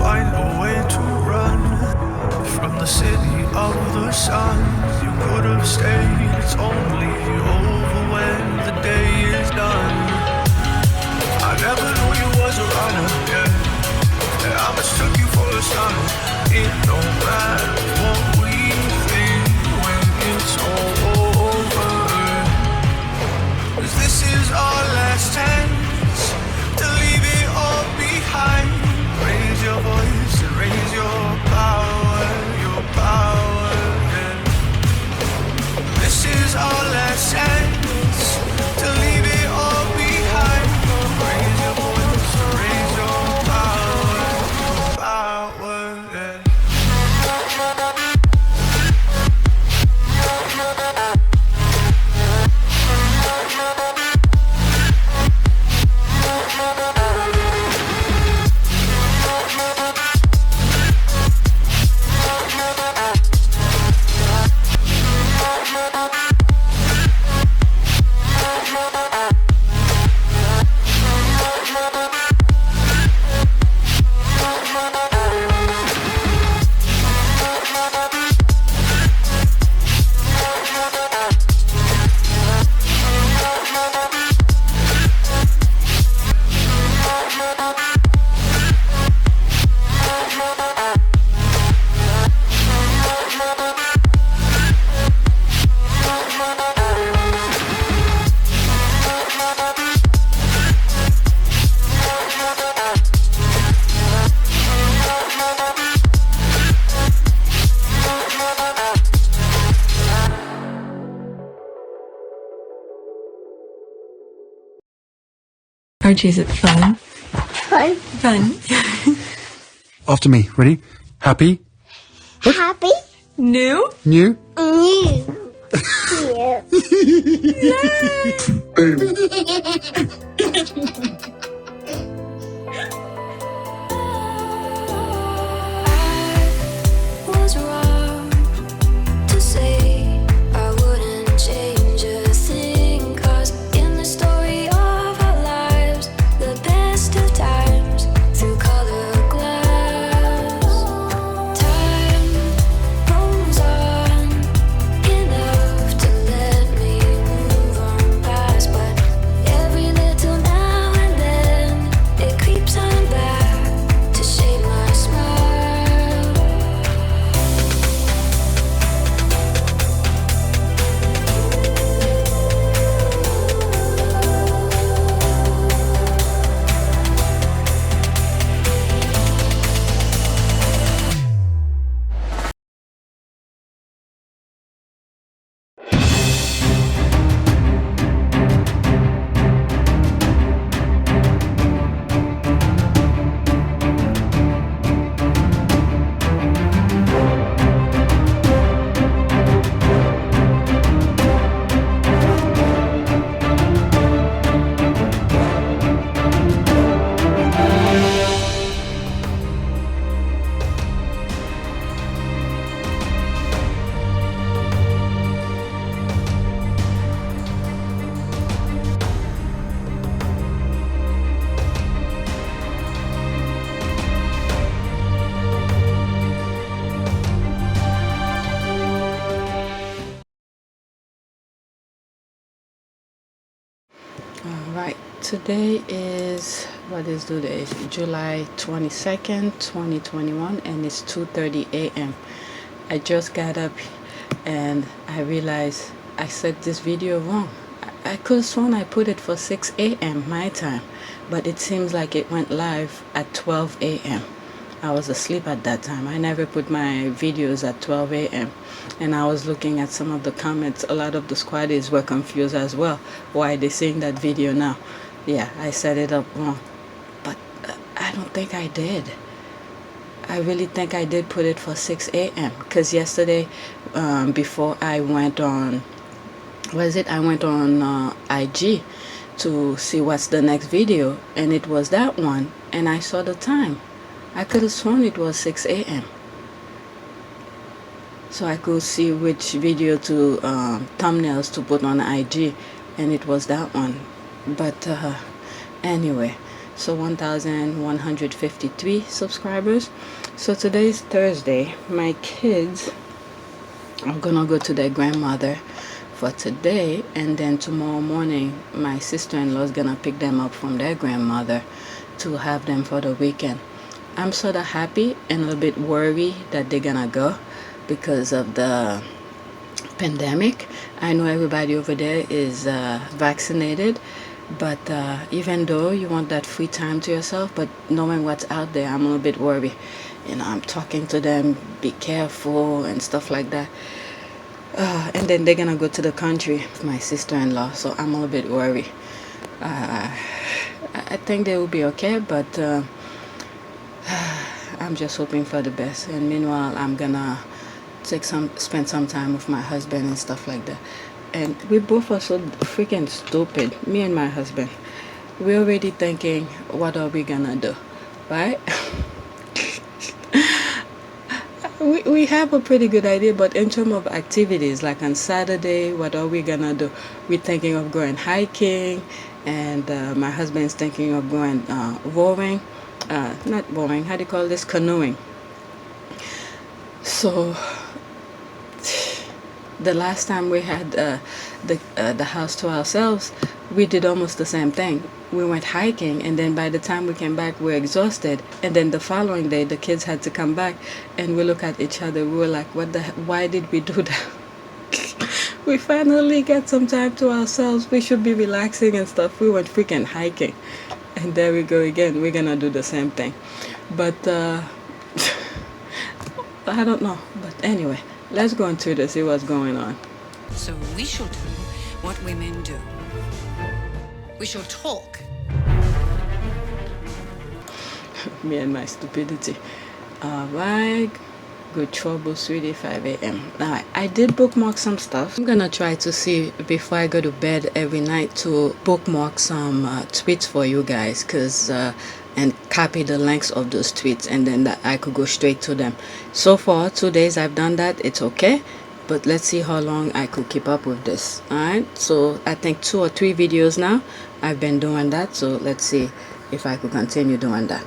find a way to run from the city of the sun. You could have stayed, it's only over when the day is done. I never knew you was a runner, yeah. I mistook you for a son. It don't matter what we think when it's all over. 'Cause this is our last chance to leave it all behind. Raise your voice and raise your power, yeah. This is our last chance to leave it all behind. Raise your voice and raise your power, yeah. Archie, is it fun? Fun. Fun. After me. Ready? Happy? Happy. New? New? New. Was wrong to say I wouldn't change a thing, 'cause in the story of our lives, the best of times through color glass, time rolls on enough to let me move on past, but every little now and then it creeps on back to shape my smile. Alright, today is, what is today? July 22nd, 2021, and it's 2:30 a.m. I just got up and I realized I set this video wrong. I could have sworn I put it for 6 a.m. my time, but it seems like it went live at 12 a.m. I was asleep at that time. I never put my videos at 12 a.m. And I was looking at some of the comments. A lot of the squaddies were confused as well. Why they seeing that video now? Yeah, I set it up wrong. But I don't think I did. I really think I did put it for 6 a.m. Because yesterday, before I went on, I went on IG to see what's the next video. And it was that one. And I saw the time. I could have sworn it was 6 a.m. So I could see which video to thumbnails to put on IG, and it was that one. But anyway, So 1,153 subscribers. So today is Thursday. My kids are gonna go to their grandmother for today, and then tomorrow morning my sister-in-law is gonna pick them up from their grandmother to have them for the weekend. I'm sort of happy and a little bit worried that they're gonna go because of the pandemic. I know everybody over there is vaccinated, but even though you want that free time to yourself, but knowing what's out there, I'm a little bit worried. I'm talking to them, be careful and stuff like that. And then they're gonna go to the country with my sister-in-law, so I'm a little bit worried. I think they will be okay, but I'm just hoping for the best. And meanwhile, I'm gonna spend some time with my husband and stuff like that. And we both are so freaking stupid, me and my husband. We're already thinking, what are we gonna do, right? we have a pretty good idea, but in terms of activities, like on Saturday, what are we gonna do? We're thinking of going hiking, and my husband's thinking of going rowing. Not rowing, how do you call this? Canoeing. So the last time we had the house to ourselves, we did almost the same thing. We went hiking, and then by the time we came back, we were exhausted. And then the following day, the kids had to come back, and we look at each other. We were like, why did we do that? We finally got some time to ourselves. We should be relaxing and stuff. We went freaking hiking. And there we go again. We're gonna do the same thing. But I don't know. But anyway, let's go on Twitter, see what's going on. So we shall do what women do. We shall talk. Me and my stupidity. Alright. Good trouble, sweetie, 5 a.m. Alright, I did bookmark some stuff. I'm gonna try to see before I go to bed every night to bookmark some tweets for you guys, and copy the links of those tweets, and then that I could go straight to them. So far, 2 days I've done that. It's okay, but let's see how long I could keep up with this. Alright, so I think 2 or 3 videos now I've been doing that, so let's see if I could continue doing that,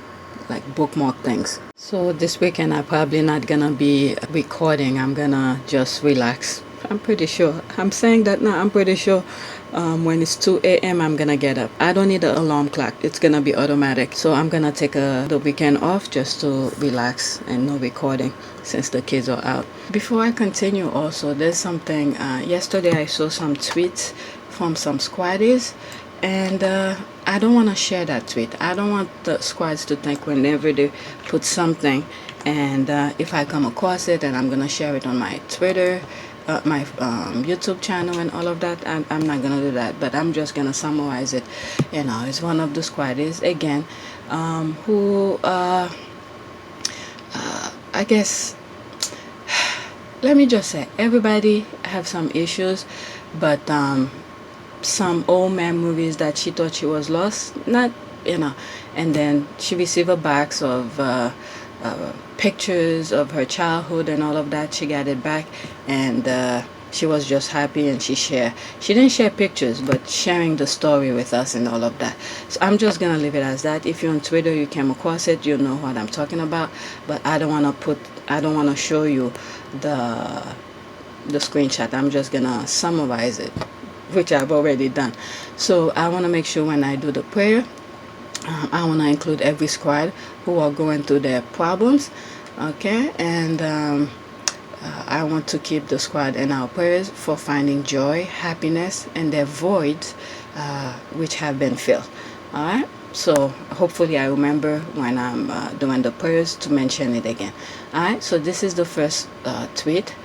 like bookmark things. So this weekend I'm probably not gonna be recording. I'm gonna just relax. I'm pretty sure. I'm saying that now. I'm pretty sure when it's 2 a.m. I'm gonna get up. I don't need an alarm clock. It's gonna be automatic. So I'm gonna take the weekend off just to relax and no recording since the kids are out. Before I continue also, there's something, yesterday I saw some tweets from some squaddies, and I don't want to share that tweet. I don't want the squads to think whenever they put something, and if I come across it, and I'm going to share it on my Twitter, my YouTube channel and all of that, I'm not going to do that, but I'm just going to summarize it. It's one of the squaddies, again, who, I guess, let me just say, everybody have some issues, but some old man movies that she thought she was lost, and then she received a box of pictures of her childhood and all of that. She got it back, and she was just happy, and she didn't share pictures, but sharing the story with us and all of that. So I'm just gonna leave it as that. If you're on Twitter, you came across it, you know what I'm talking about, but I don't want to show you the screenshot. I'm just gonna summarize it, which I've already done. So I want to make sure when I do the prayer, I want to include every squad who are going through their problems, okay? And I want to keep the squad in our prayers for finding joy, happiness, and their voids which have been filled. All right? So hopefully I remember when I'm doing the prayers to mention it again. All right? So this is the first tweet.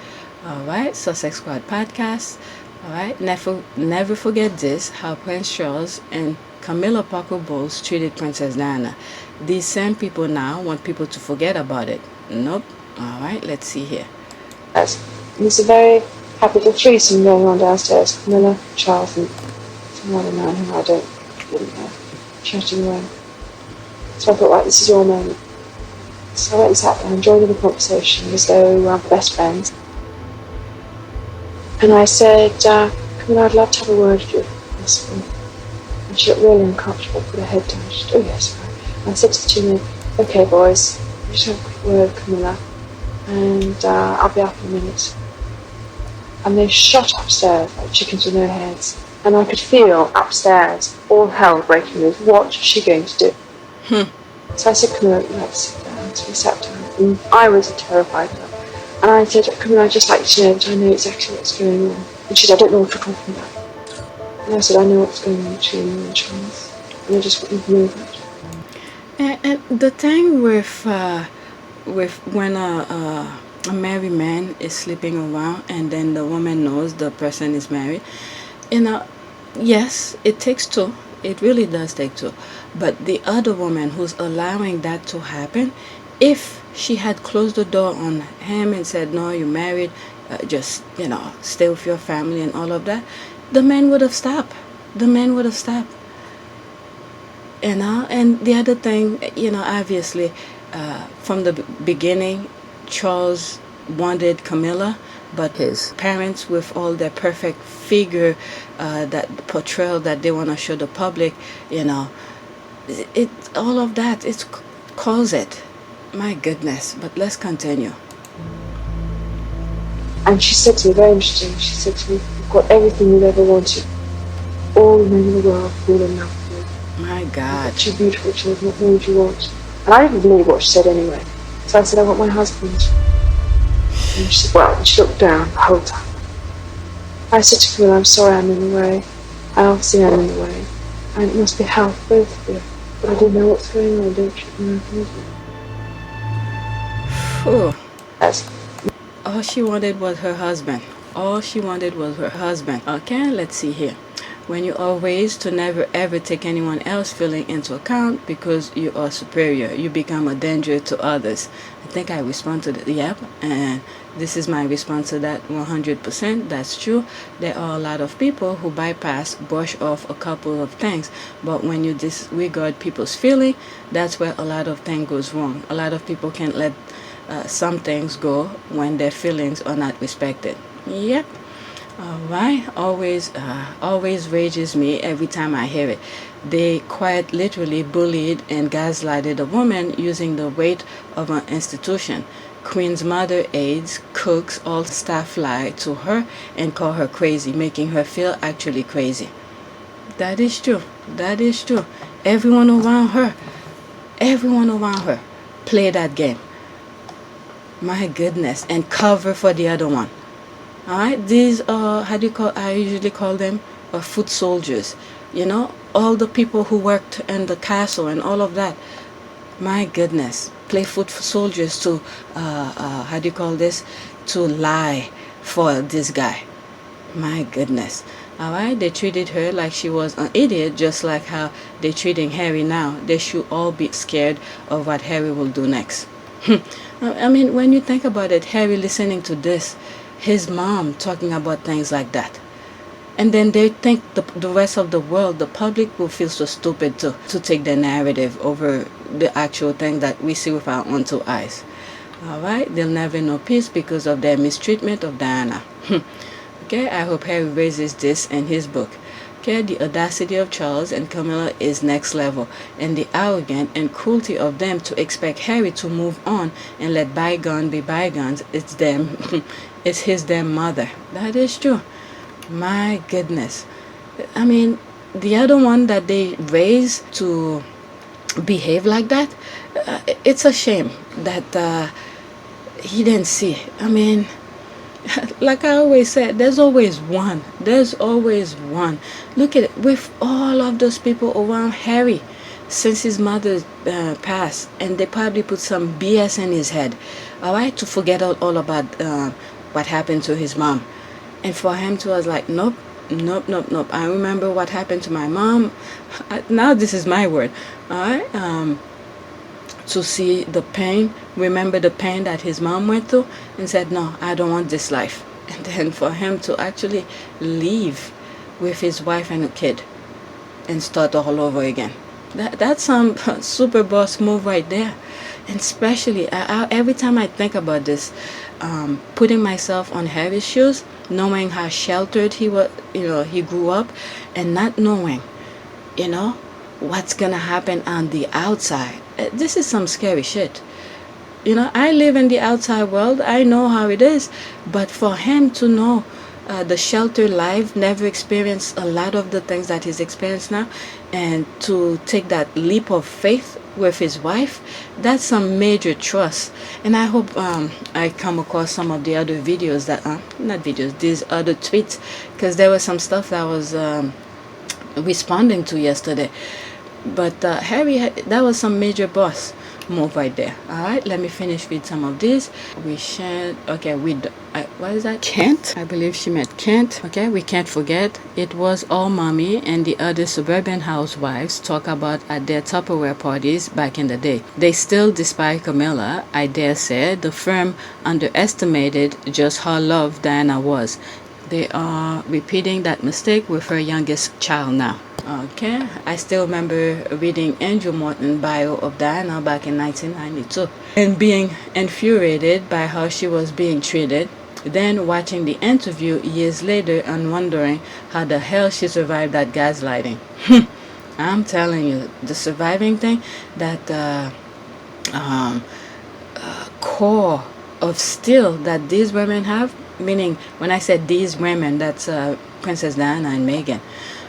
All right? Sussex Squad Podcast. Alright, never forget this, how Prince Charles and Camilla Parker Bowles treated Princess Diana. These same people now want people to forget about it. Nope. Alright, let's see here. There's a very happy little threesome going on downstairs. Camilla, Charles and some other man who I didn't know, chatting away. So I thought, right, this is your moment. So I went and sat down, joined in the conversation as though we were best friends. And I said, Camilla, I'd love to have a word with you, if possible. And she looked really uncomfortable, put her head down. She said, oh yes, right. And I said to the two men, okay boys, just have a quick word with Camilla, and I'll be up in a minute. And they shot upstairs like chickens with no heads. And I could feel upstairs all hell breaking loose. What was she going to do? So I said, Camilla, let's sit down. So we sat down. And I was terrified of her. And I said, Camilla, I'd just like to know that I know exactly what's going on. And she said, I don't know what you're talking about. And I said, I know what's going on between you and Charles. And I just want you to know that. And the thing with when a married man is sleeping around and then the woman knows the person is married, yes, it takes two. It really does take two. But the other woman who's allowing that to happen, if she had closed the door on him and said, no, you're married, just, stay with your family and all of that, the man would have stopped. The man would have stopped. And the other thing, obviously, from the beginning, Charles wanted Camilla, but his parents, with all their perfect figure, that portrayal that they want to show the public, all of that, it's caused it. My goodness, but let's continue. And she said to me, very interesting, she said to me, you've got everything you've ever wanted. All the men in the world fall in love with you. My God. You've got 2 beautiful children, what more would you want? And I didn't believe what she said anyway. So I said, I want my husband. And she said, well, and she looked down the whole time. I said to Camilla, I'm sorry I'm in the way. I obviously am in the way. And it must be hell for both of you. But I didn't know what's going on, don't you? Phew. Yes. All she wanted was her husband. All she wanted was her husband. Okay, let's see here. When you are raised to never ever take anyone else's feeling into account because you are superior, you become a danger to others. I think I respond to that. Yep, and this is my response to that 100%. That's true. There are a lot of people who brush off a couple of things, but when you disregard people's feeling, that's where a lot of things goes wrong. A lot of people can't let some things go when their feelings are not respected. Yep. Alright, always rages me every time I hear it. They quite literally bullied and gaslighted a woman using the weight of an institution. Queen's mother, aides, cooks, all staff lie to her and call her crazy, making her feel actually crazy. That is true. That is true. Everyone around her play that game. My goodness, and cover for the other one. Alright, these are, I usually call them foot soldiers. All the people who worked in the castle and all of that. My goodness, play foot soldiers to, to lie for this guy. My goodness. Alright, they treated her like she was an idiot, just like how they're treating Harry now. They should all be scared of what Harry will do next. I mean, when you think about it, Harry listening to this, his mom talking about things like that, and then they think the rest of the world, the public, will feel so stupid to take the narrative over the actual thing that we see with our own 2 eyes. Alright, they'll never know peace because of their mistreatment of Diana. Okay, I hope Harry raises this in his book. Okay, the audacity of Charles and Camilla is next level, and the arrogance and cruelty of them to expect Harry to move on and let bygone be bygones. It's them. It's his damn mother. That is true. My goodness. I mean, the other one that they raised to behave like that, it's a shame that he didn't see. I mean, like I always said, there's always one. There's always one. Look at it. With all of those people around Harry since his mother passed, and they probably put some BS in his head, alright, to forget all about what happened to his mom. And for him to was like, nope. I remember what happened to my mom. Now this is my word. Alright, to see the pain, remember the pain that his mom went through, and said, no, I don't want this life. And then for him to actually leave with his wife and a kid and start all over again. That's some super boss move right there. And especially every time I think about this, putting myself on Harry's shoes, knowing how sheltered he was, he grew up, and not knowing you know, what's gonna happen on the outside. This is some scary shit. You know, I live in the outside world. I know how it is. But for him to know the sheltered life, never experienced a lot of the things that he's experienced now, and to take that leap of faith with his wife, that's some major trust. And I hope I come across some of the other videos that, not videos, these other tweets, because there was some stuff that I was responding to yesterday. But Harry, that was some major boss move right there. All right, let me finish with some of these. We shan't, okay, what is that? Can't, I believe she meant can't. Okay, we can't forget, it was all mommy and the other suburban housewives talk about at their Tupperware parties back in the day. They still despise Camilla. I dare say the firm underestimated just how loved Diana was. They are repeating that mistake with her youngest child now. Okay, I still remember reading Andrew Morton's bio of Diana back in 1992 and being infuriated by how she was being treated. Then watching the interview years later and wondering how the hell she survived that gaslighting. I'm telling you, the surviving thing, that core of steel that these women have, meaning when I said these women, that's Princess Diana and Meghan.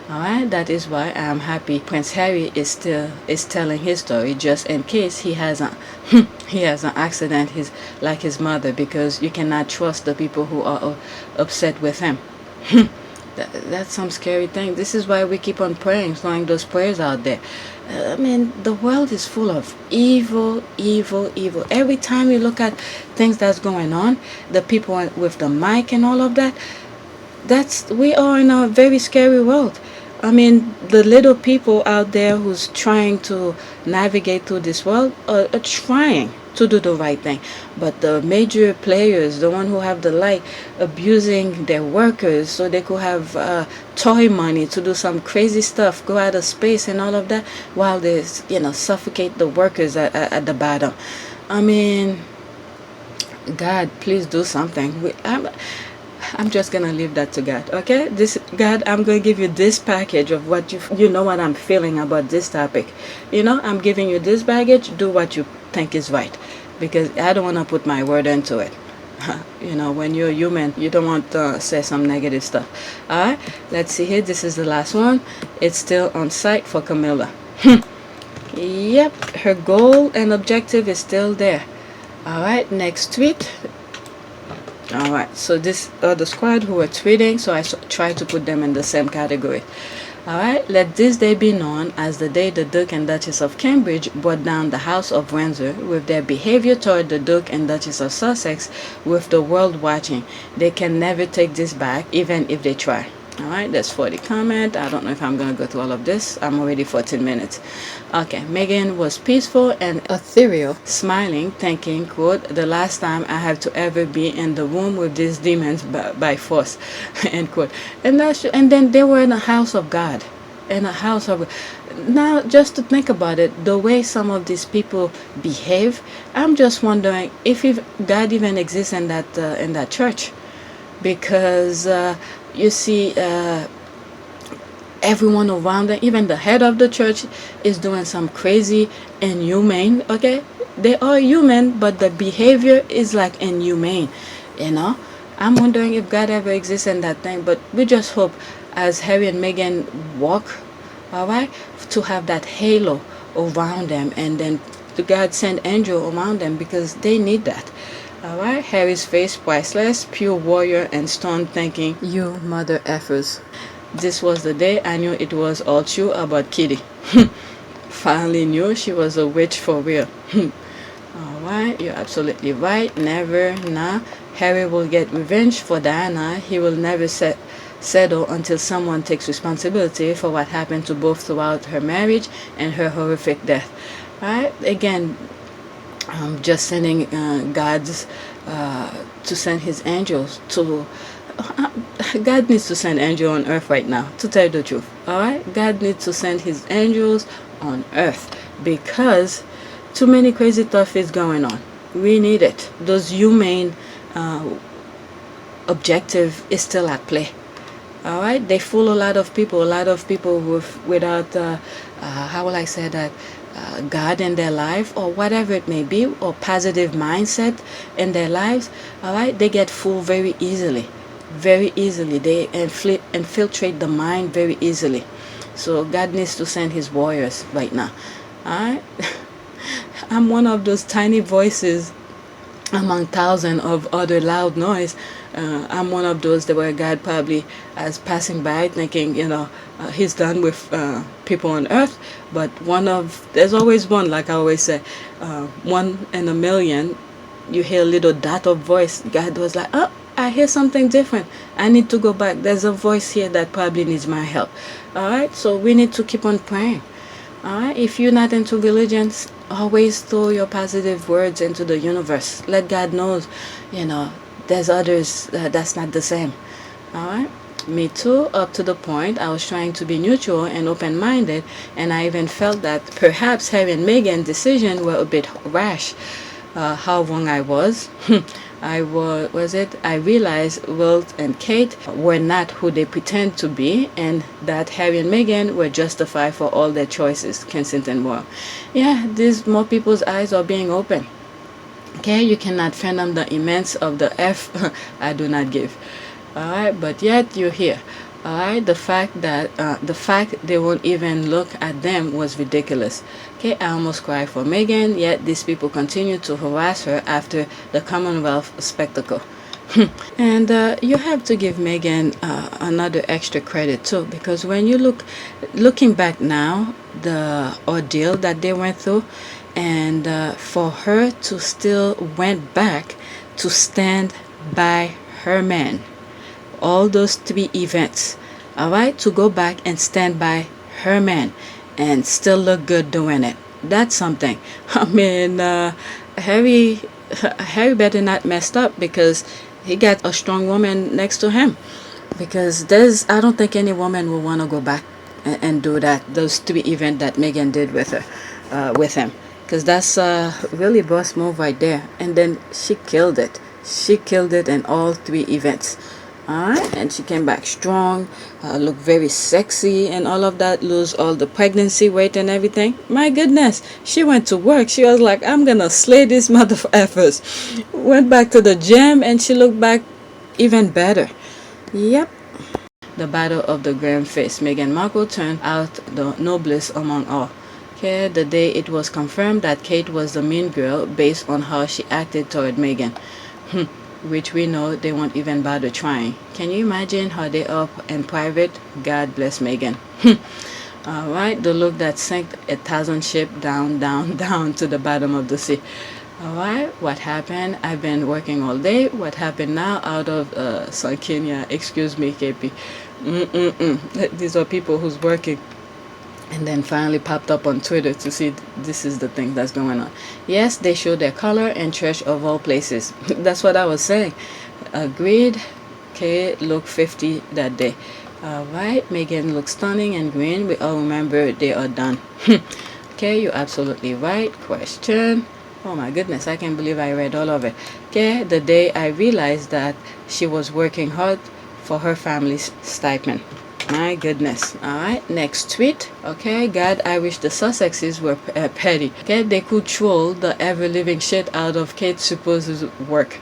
All right, that is why I'm happy Prince Harry is telling his story, just in case he has an accident like his mother, because you cannot trust the people who are upset with him. That's some scary thing. This is why we keep on praying, throwing those prayers out there. I mean, the world is full of evil, evil, evil. Every time you look at things that's going on, the people with the mic and all of that, we are in a very scary world. I mean, the little people out there who's trying to navigate through this world are trying to do the right thing. But the major players, the one who have the light, abusing their workers so they could have toy money to do some crazy stuff, go out of space and all of that, while they, suffocate the workers at the bottom. I mean, God, please do something. I'm just gonna leave that to God, okay? God, I'm gonna give you this package of what you know what I'm feeling about this topic. I'm giving you this baggage. Do what you think is right, because I don't want to put my word into it. When you're human, you don't want to say some negative stuff. All right, let's see here. This is the last one. It's still on site for Camilla. Yep, her goal and objective is still there. All right, next tweet. All right, so this the squad who were tweeting, so I tried to put them in the same category. All right, let this day be known as the day the Duke and Duchess of Cambridge brought down the House of Windsor with their behavior toward the Duke and Duchess of Sussex, with the world watching. They can never take this back, even if they try. All right, that's for the comment. I don't know if I'm going to go through all of this. I'm already 14 minutes. Okay, Meghan was peaceful and ethereal, smiling, thinking, quote, the last time I have to ever be in the room with these demons by force, end quote. And then they were in a house of God. Now, just to think about it, the way some of these people behave, I'm just wondering if God even exists in that church, because you see, everyone around them, even the head of the church, is doing some crazy inhumane. Okay, they are human, but the behavior is like inhumane. I'm wondering if God ever exists in that thing. But we just hope, as Harry and Meghan walk, all right, to have that halo around them, and then to God send angel around them, because they need that. All right, Harry's face priceless, pure warrior and stone thinking, you mother effers. This was the day I knew it was all true about Kitty. Finally knew she was a witch for real. All right, you're absolutely right. Never, nah. Harry will get revenge for Diana. He will never settle until someone takes responsibility for what happened to both throughout her marriage and her horrific death. All right, again, just sending God's to send his angels to. God needs to send angels on earth right now, to tell you the truth. All right, God needs to send his angels on earth, because too many crazy stuff is going on. We need it. Those humane objective is still at play. All right, they fool a lot of people. A lot of people without how will I say that, God in their life or whatever it may be, or positive mindset in their lives. All right, they get fooled very easily, very easily. They infiltrate the mind very easily. So God needs to send His warriors right now. All right, I'm one of those tiny voices among thousands of other loud noise. I'm one of those that where God probably as passing by thinking, He's done with people on earth. But there's always one, like I always say, 1 in a million. You hear a little dot of voice. God was like, oh, I hear something different. I need to go back. There's a voice here that probably needs my help. All right, so we need to keep on praying. All right, if you're not into religion, always throw your positive words into the universe. Let God knows, there's others that's not the same. All right, me too, up to the point I was trying to be neutral and open-minded, and I even felt that perhaps having Meghan's decision were a bit rash. How wrong I was. I realized Will and Kate were not who they pretend to be, and that Harry and Meghan were justified for all their choices. Kensington Royal. Yeah, these more people's eyes are being open. Okay, you cannot fathom the immense of the F I do not give. All right, but yet you're here. All right, the fact they won't even look at them was ridiculous. Okay, I almost cried for Meghan, yet these people continue to harass her after the Commonwealth spectacle. And you have to give Meghan another extra credit too, because when you looking back now, the ordeal that they went through, and for her to still went back to stand by her man. All those 3 events, all right, to go back and stand by her man and still look good doing it. That's something. I mean, Harry better not messed up, because he got a strong woman next to him. Because I don't think any woman will want to go back and do that. Those 3 events that Meghan did with him, because that's really boss move right there. And then she killed it. She killed it in all 3 events. Alright, and she came back strong, looked very sexy and all of that, lose all the pregnancy weight and everything. My goodness, she went to work. She was like, I'm gonna slay these mother effers. Went back to the gym and she looked back even better. Yep. The battle of the grand face. Meghan Markle turned out the noblest among all. Okay, the day it was confirmed that Kate was the mean girl based on how she acted toward Meghan. Which we know they won't even bother trying. Can you imagine how they up in private? God bless Meghan. Alright, the look that sank 1,000 ships down to the bottom of the sea. Alright, what happened? I've been working all day. What happened now out of Kenya? Excuse me, KP. These are people who's working. And then finally popped up on Twitter to see this is the thing that's going on. Yes, they show their color and trash of all places. That's what I was saying. Agreed. Okay, look 50 that day. Alright, Meghan looks stunning and green. We all remember they are done. Okay, you're absolutely right. Question. Oh my goodness, I can't believe I read all of it. Okay, the day I realized that she was working hard for her family's stipend. My goodness. Alright, next tweet. Okay, God, I wish the Sussexes were petty. Okay, they could troll the ever-living shit out of Kate's supposed work.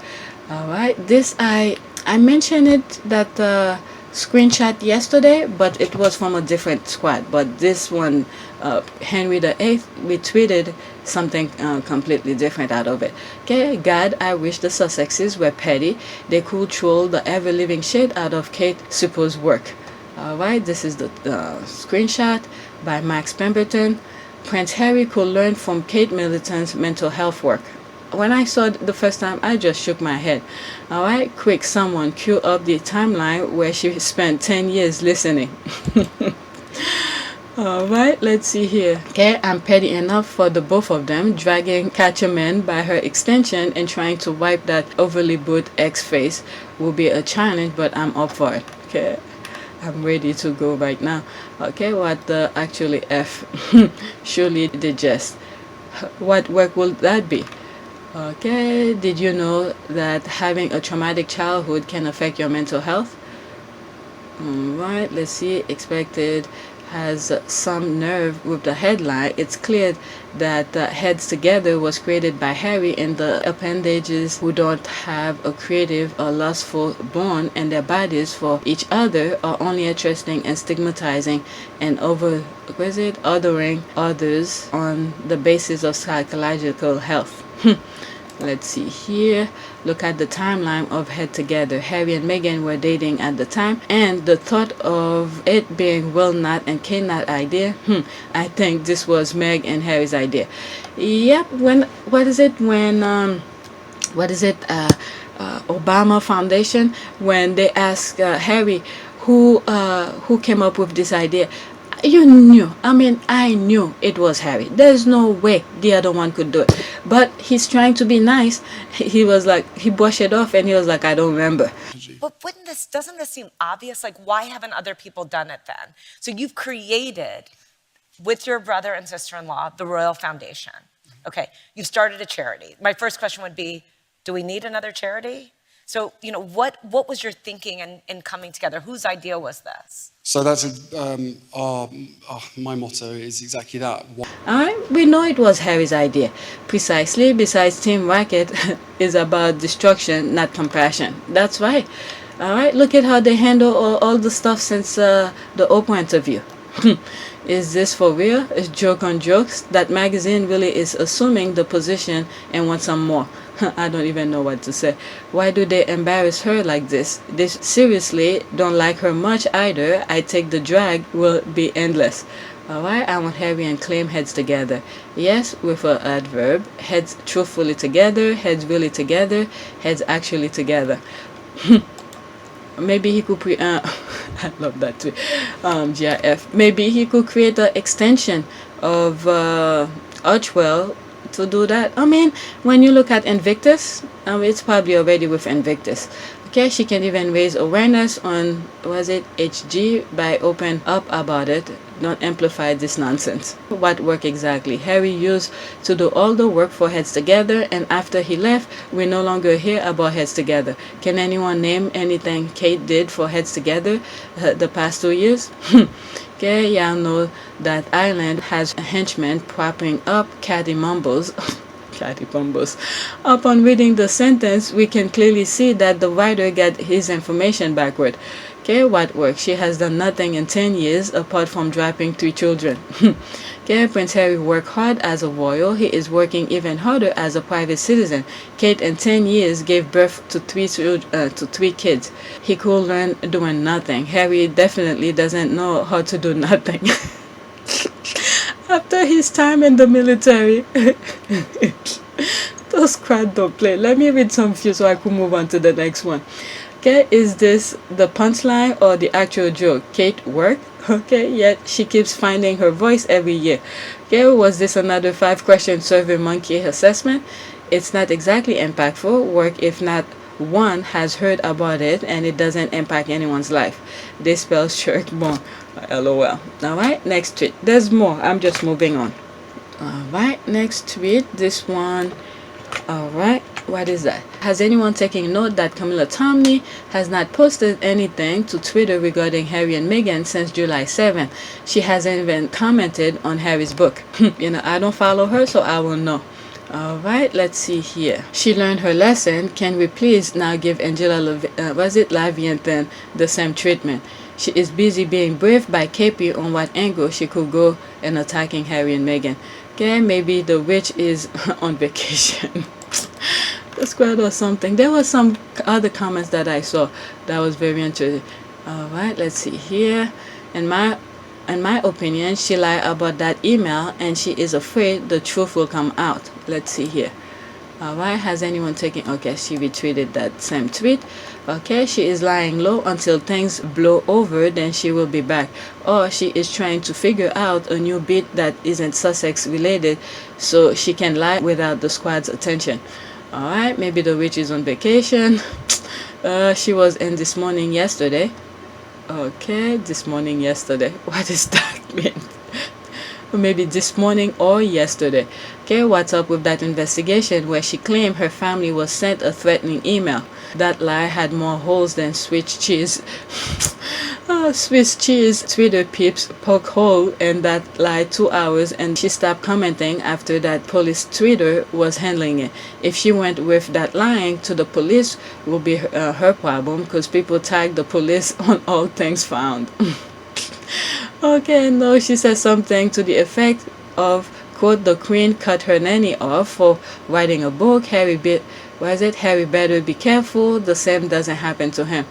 Alright, this I mentioned it, that screenshot yesterday, but it was from a different squad. But this one, Henry VIII, retweeted something completely different out of it. Okay, God, I wish the Sussexes were petty. They could troll the ever-living shit out of Kate's supposed work. Alright, this is the screenshot by Max Pemberton. Prince Harry could learn from Kate Middleton's mental health work. When I saw it the first time, I just shook my head. Alright, quick, someone cue up the timeline where she spent 10 years listening. Alright, let's see here. Okay, I'm petty enough for the both of them, dragging Catcherman by her extension and trying to wipe that overly boot ex face will be a challenge, but I'm up for it. Okay. I'm ready to go right now. Okay, what the actually F? Surely the jest. What work will that be? Okay, did you know that having a traumatic childhood can affect your mental health? Alright, let's see. Expected has some nerve with the headline. It's clear that Heads Together was created by Harry and the appendages who don't have a creative or lustful bone, and their bodies for each other are only interesting and stigmatizing and othering others on the basis of psychological health. Let's see here. Look at the timeline of Head Together. Harry and Meghan were dating at the time, and the thought of it being Will Not and Kate Not idea, I think this was Meg and Harry's idea. Yep. Obama Foundation, when they asked Harry who came up with this idea. You knew, I knew it was Harry. There's no way the other one could do it. But he's trying to be nice. He was like, he brushed it off and he was like, I don't remember. But doesn't this seem obvious? Like, why haven't other people done it then? So you've created, with your brother and sister-in-law, the Royal Foundation. Okay, you've started a charity. My first question would be, do we need another charity? So, what was your thinking in coming together? Whose idea was this? So that's my motto is exactly that. Alright, we know it was Harry's idea. Precisely, besides Team Racket is about destruction, not compassion. That's right. Alright, look at how they handle all the stuff since the Oprah interview. Is this for real? It's joke on jokes. That magazine really is assuming the position and wants some more. I don't even know what to say. Why do they embarrass her like this? They seriously don't like her much either. I take the drag will be endless. Alright, I want Harry and Claim Heads Together. Yes, with an adverb. Heads truthfully together, heads really together, heads actually together. Maybe he could I love that too. GIF. Maybe he could create an extension of Archwell to do that. When you look at Invictus, it's probably already with Invictus. Okay, she can even raise awareness on, HG by open up about it. Don't amplify this nonsense. What work exactly? Harry used to do all the work for Heads Together, and after he left, we no longer hear about Heads Together. Can anyone name anything Kate did for Heads Together the past 2 years? Okay, y'all know that Island has a henchman propping up Caddy Mumbles. Caddy Mumbles. Upon reading the sentence, we can clearly see that the writer got his information backward. Okay, what work? She has done nothing in 10 years apart from dropping 3 children. Okay, Prince Harry worked hard as a royal. He is working even harder as a private citizen. Kate in 10 years gave birth to 3 kids. He could learn doing nothing. Harry definitely doesn't know how to do nothing. After his time in the military. Those crowd don't play. Let me read some few so I could move on to the next one. Okay, is this the punchline or the actual joke? Kate worked, okay, yet she keeps finding her voice every year. Okay, was this another 5-question survey monkey assessment? It's not exactly impactful work if not one has heard about it and it doesn't impact anyone's life. They spell shirk bon. LOL. Alright, next tweet. There's more. I'm just moving on. Alright, next tweet. This one. Alright, what is that? Has anyone taken note that Camilla Tomney has not posted anything to Twitter regarding Harry and Meghan since July 7th? She hasn't even commented on Harry's book. I don't follow her, so I will know. Alright, let's see here. She learned her lesson. Can we please now give Angela Lavienthan the same treatment? She is busy being briefed by KP on what angle she could go in attacking Harry and Meghan. Okay, maybe the witch is on vacation. The squad or something. There was some other comments that I saw that was very interesting. Alright, let's see here. In my opinion, she lied about that email and she is afraid the truth will come out. Let's see here. Alright, has anyone taken... Okay, she retweeted that same tweet. Okay, she is lying low until things blow over, then she will be back. Or she is trying to figure out a new beat that isn't Sussex related so she can lie without the squad's attention. Alright, maybe the witch is on vacation. She was in This Morning yesterday. Okay, This Morning yesterday. What does that mean? Maybe this morning or yesterday. Okay, what's up with that investigation where she claimed her family was sent a threatening email? That lie had more holes than Swiss cheese. Swiss cheese Twitter peeps poke hole in that lie 2 hours, and she stopped commenting after that police Twitter was handling it. If she went with that lying to the police, will be her problem, because people tag the police on all things found. Okay, no, she said something to the effect of, quote, the queen cut her nanny off for writing a book. Harry better be careful the same doesn't happen to him.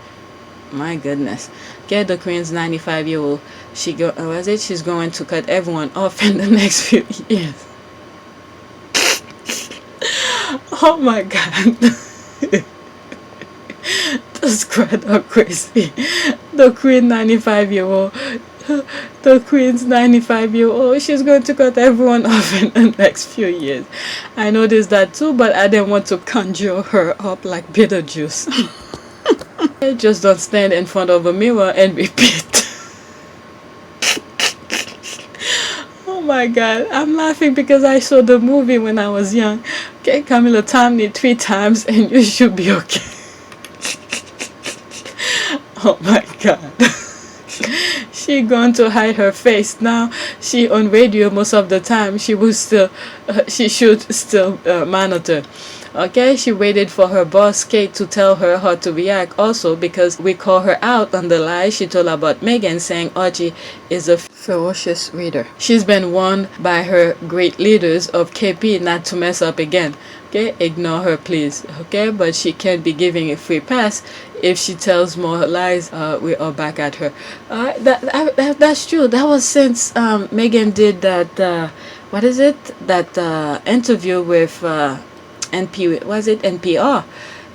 My goodness. Get the queen's 95-year-old. She's going to cut everyone off in the next few years. Oh my god. The squad are crazy. The queen 95-year-old. The queen's 95-year-old. She's going to cut everyone off in the next few years. I noticed that too, but I didn't want to conjure her up like Beetlejuice. Just don't stand in front of a mirror and repeat. Oh my god, I'm laughing because I saw the movie when I was young. Okay, Camilla timed it 3 times and you should be okay. Oh my god. She going to hide her face now. She on radio most of the time. She should still monitor. Okay, she waited for her boss Kate to tell her how to react, also because we call her out on the lie she told about Meghan, saying Archie is a ferocious reader. She's been warned by her great leaders of KP not to mess up again. Okay, ignore her please. Okay, but she can't be giving a free pass. If she tells more lies, we are back at her. That's true. That was since Meghan did that, that interview with NPR?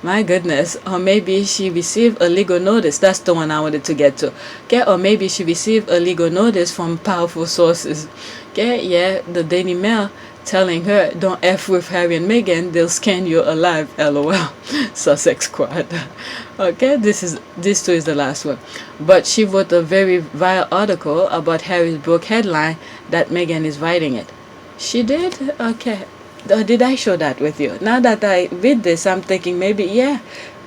My goodness. Or maybe she received a legal notice. That's the one I wanted to get to. Okay, or maybe she received a legal notice from powerful sources. Okay, yeah, the Daily Mail telling her, don't F with Harry and Meghan, they'll scan you alive, lol. Sussex squad. Okay, this too is the last one. But she wrote a very vile article about Harry's book headline that Meghan is writing it. She did? Okay. Did I show that with you? Now that I read this, I'm thinking maybe, yeah.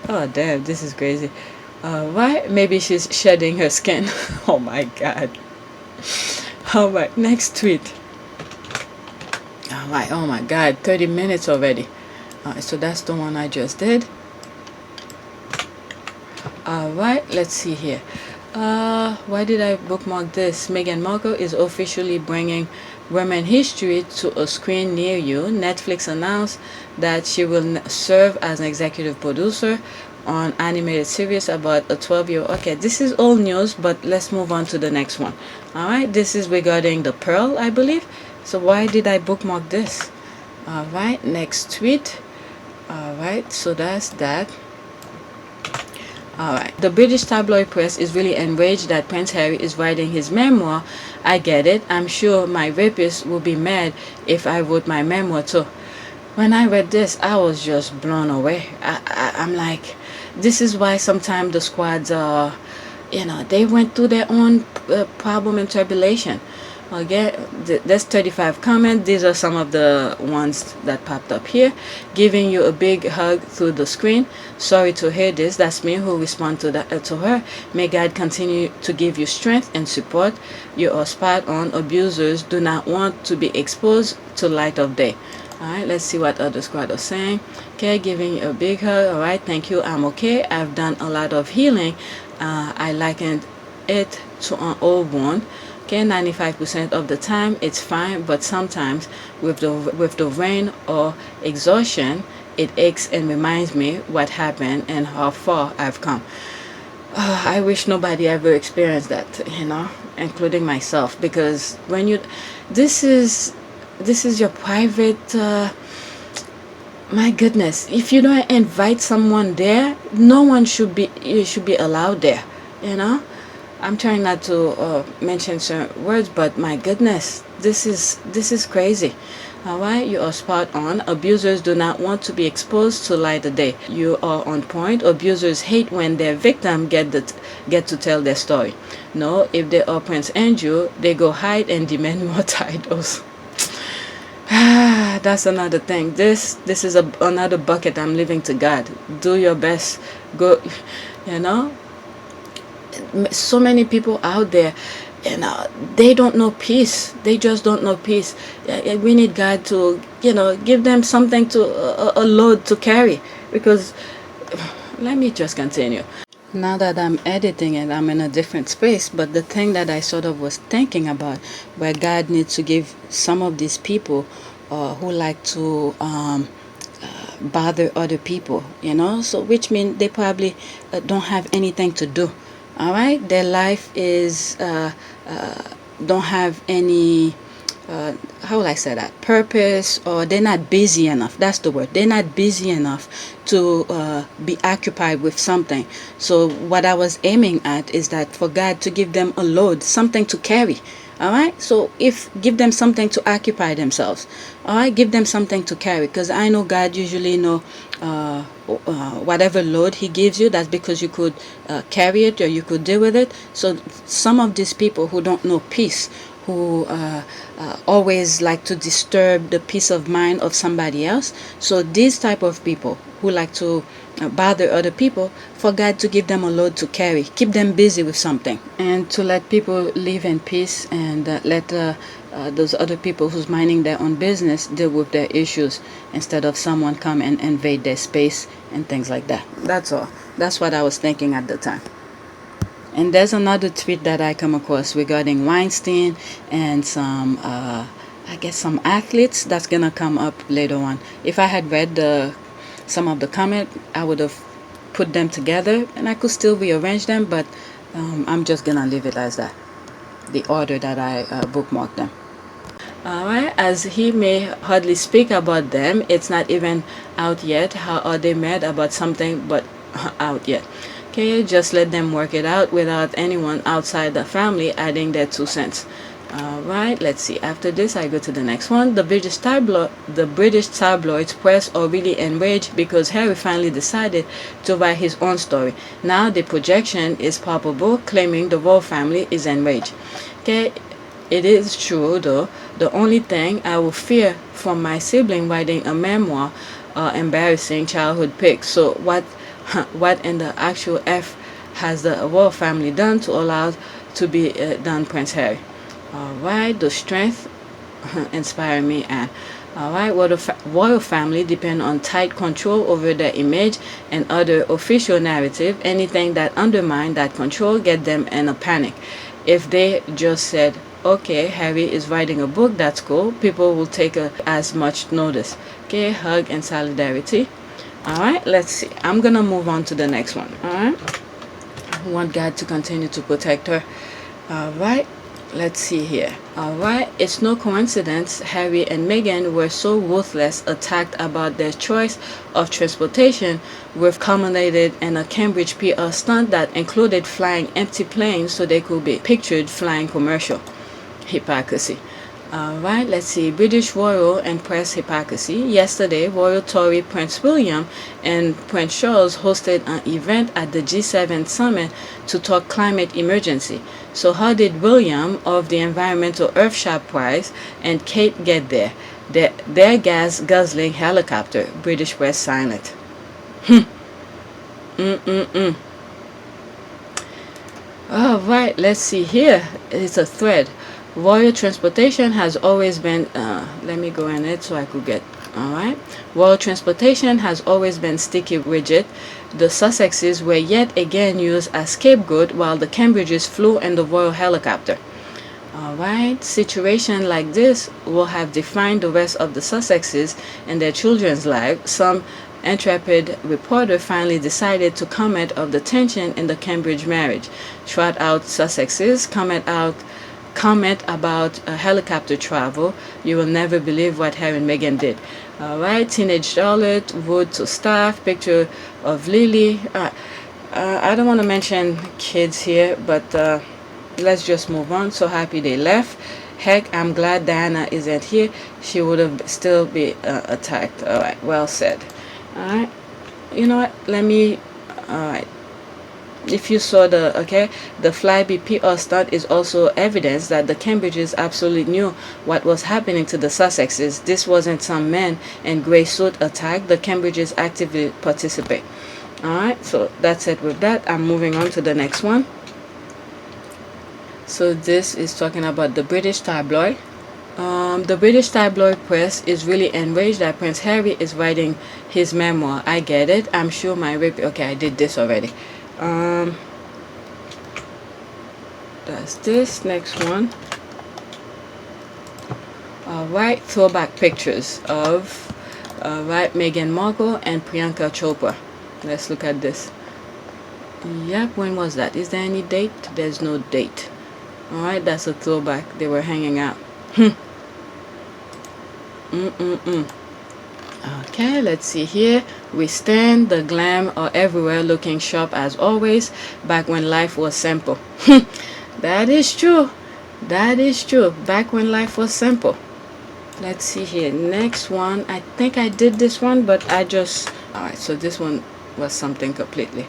Oh, damn, this is crazy. Why? Maybe she's shedding her skin. Oh, my God. All right, next tweet. All right, oh, my God, 30 minutes already. All right, so that's the one I just did. All right, let's see here. Why did I bookmark this? Meghan Markle is officially bringing women history to a screen near you. Netflix announced that she will serve as an executive producer on animated series about a 12-year-old. Okay, this is all news, but let's move on to the next one. All right, this is regarding the Pearl, I believe. So why did I bookmark this? All right, next tweet. All right, so that's that. Alright, the British tabloid press is really enraged that Prince Harry is writing his memoir. I get it. I'm sure my rapist will be mad if I wrote my memoir too. When I read this, I was just blown away. I'm like, this is why sometimes the squads are, they went through their own problem and tribulation. Okay, there's 35 comments. These are some of the ones that popped up here. Giving you a big hug through the screen. Sorry to hear this. That's me who respond to her. May God continue to give you strength and support. You are spot on. Abusers do not want to be exposed to light of day. Alright, let's see what other squad are saying. Okay, giving you a big hug. Alright, thank you. I'm okay. I've done a lot of healing. I likened it to an old wound. Okay, 95% of the time it's fine, but sometimes with the rain or exhaustion, it aches and reminds me what happened and how far I've come. I wish nobody ever experienced that, including myself, because when this is your private. My goodness, if you don't invite someone there, no one should be allowed there, I'm trying not to mention certain words, but my goodness, this is crazy. Alright, you are spot on. Abusers do not want to be exposed to light of day. You are on point. Abusers hate when their victim get to tell their story. No, if they are Prince Andrew, they go hide and demand more titles. That's another thing. This is another bucket I'm leaving to God. Do your best. Go, so many people out there, and they don't know peace. They just don't know peace. We need God to, give them something to a load to carry. Because let me just continue. Now that I'm editing it, I'm in a different space. But the thing that I sort of was thinking about, where God needs to give some of these people who like to bother other people, so which means they probably don't have anything to do. All right, their life is don't have any how will I say that, purpose, or they're not busy enough. That's the word. They're not busy enough to be occupied with something. So what I was aiming at is that for God to give them a load, something to carry. All right, so give them something to occupy themselves. All right, give them something to carry, because I know God usually know whatever load he gives you, that's because you could carry it, or you could deal with it. So some of these people who don't know peace, who always like to disturb the peace of mind of somebody else, so these type of people who like to bother other people, for God to give them a load to carry, keep them busy with something, and to let people live in peace, and let those other people who's minding their own business deal with their issues, instead of someone come and invade their space and things like that. That's all. That's what I was thinking at the time. And there's another tweet that I come across regarding Weinstein and some I guess some athletes that's gonna come up later on. If I had read some of the comment, I would have put them together, and I could still rearrange them, but I'm just gonna leave it as that, the order that I bookmarked them. Alright, as he may hardly speak about them, it's not even out yet. How are they mad about something but out yet? Okay, just let them work it out without anyone outside the family adding their 2 cents. Alright, let's see. After this, I go to the next one. The British tabloids press are really enraged because Harry finally decided to write his own story. Now the projection is palpable, claiming the royal family is enraged. Okay, it is true though. The only thing I will fear from my sibling writing a memoir embarrassing childhood pics. So what in the actual F has the royal family done to allow to be done, Prince Harry? Alright, the strength inspire me, and alright, royal family depend on tight control over their image and other official narrative. Anything that undermine that control get them in a panic. If they just said, okay, Harry is writing a book, that's cool, people will take as much notice. Okay, hug and solidarity. Alright, let's see. I'm gonna move on to the next one. Alright, I want God to continue to protect her. Alright, let's see here. Alright, it's no coincidence Harry and Meghan were so ruthless attacked about their choice of transportation, with culminated in a Cambridge PR stunt that included flying empty planes so they could be pictured flying commercial. Hypocrisy. Alright, let's see. British royal and press hypocrisy. Yesterday, Royal Tory Prince William and Prince Charles hosted an event at the G7 summit to talk climate emergency. So how did William of the Environmental Earthshot Prize and Kate get there? Their gas guzzling helicopter. British press silent. Alright, let's see here. It's a thread. Royal transportation has always been let me go in it so I could get alright. Royal transportation has always been sticky rigid. The Sussexes were yet again used as scapegoat while the Cambridges flew in the royal helicopter. Alright, situation like this will have defined the rest of the Sussexes and their children's lives. Some intrepid reporter finally decided to comment of the tension in the Cambridge marriage. Trot out Sussexes, comment about helicopter travel. You will never believe what Harry and Meghan did. Alright, teenage Charlotte, wood to staff, picture of Lily. I don't want to mention kids here, but let's just move on. So happy they left. Heck, I'm glad Diana isn't here. She would have still be attacked. Alright, well said. Alright, you know what, let me, alright. If you saw the Flyby PR stunt is also evidence that the Cambridges absolutely knew what was happening to the Sussexes. This wasn't some man in grey suit attack. The Cambridges actively participate. Alright, so that's it with that. I'm moving on to the next one. So this is talking about the British tabloid. The British tabloid press is really enraged that Prince Harry is writing his memoir. I get it. I'm sure my okay, I did this already. That's this next one. Alright, throwback pictures of Meghan Markle and Priyanka Chopra. Let's look at this. Yep, when was that? Is there any date? There's no date. Alright, that's a throwback. They were hanging out. Okay, let's see here. We stand, the glam are everywhere, looking sharp as always, back when life was simple. That is true. That is true. Back when life was simple. Let's see here. Next one. I think I did this one, but I just... Alright, so this one was something completely.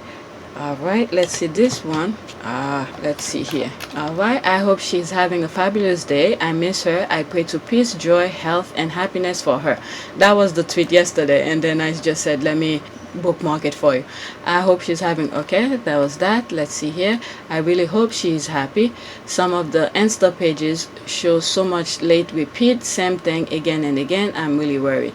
Alright, let's see this one. Let's see here. Alright, I hope she's having a fabulous day. I miss her. I pray to peace, joy, health, and happiness for her. That was the tweet yesterday, and then I just said, let me bookmark it for you. I hope she's having... Okay, that was that. Let's see here. I really hope she's happy. Some of the Insta pages show so much late repeat, same thing again and again. I'm really worried.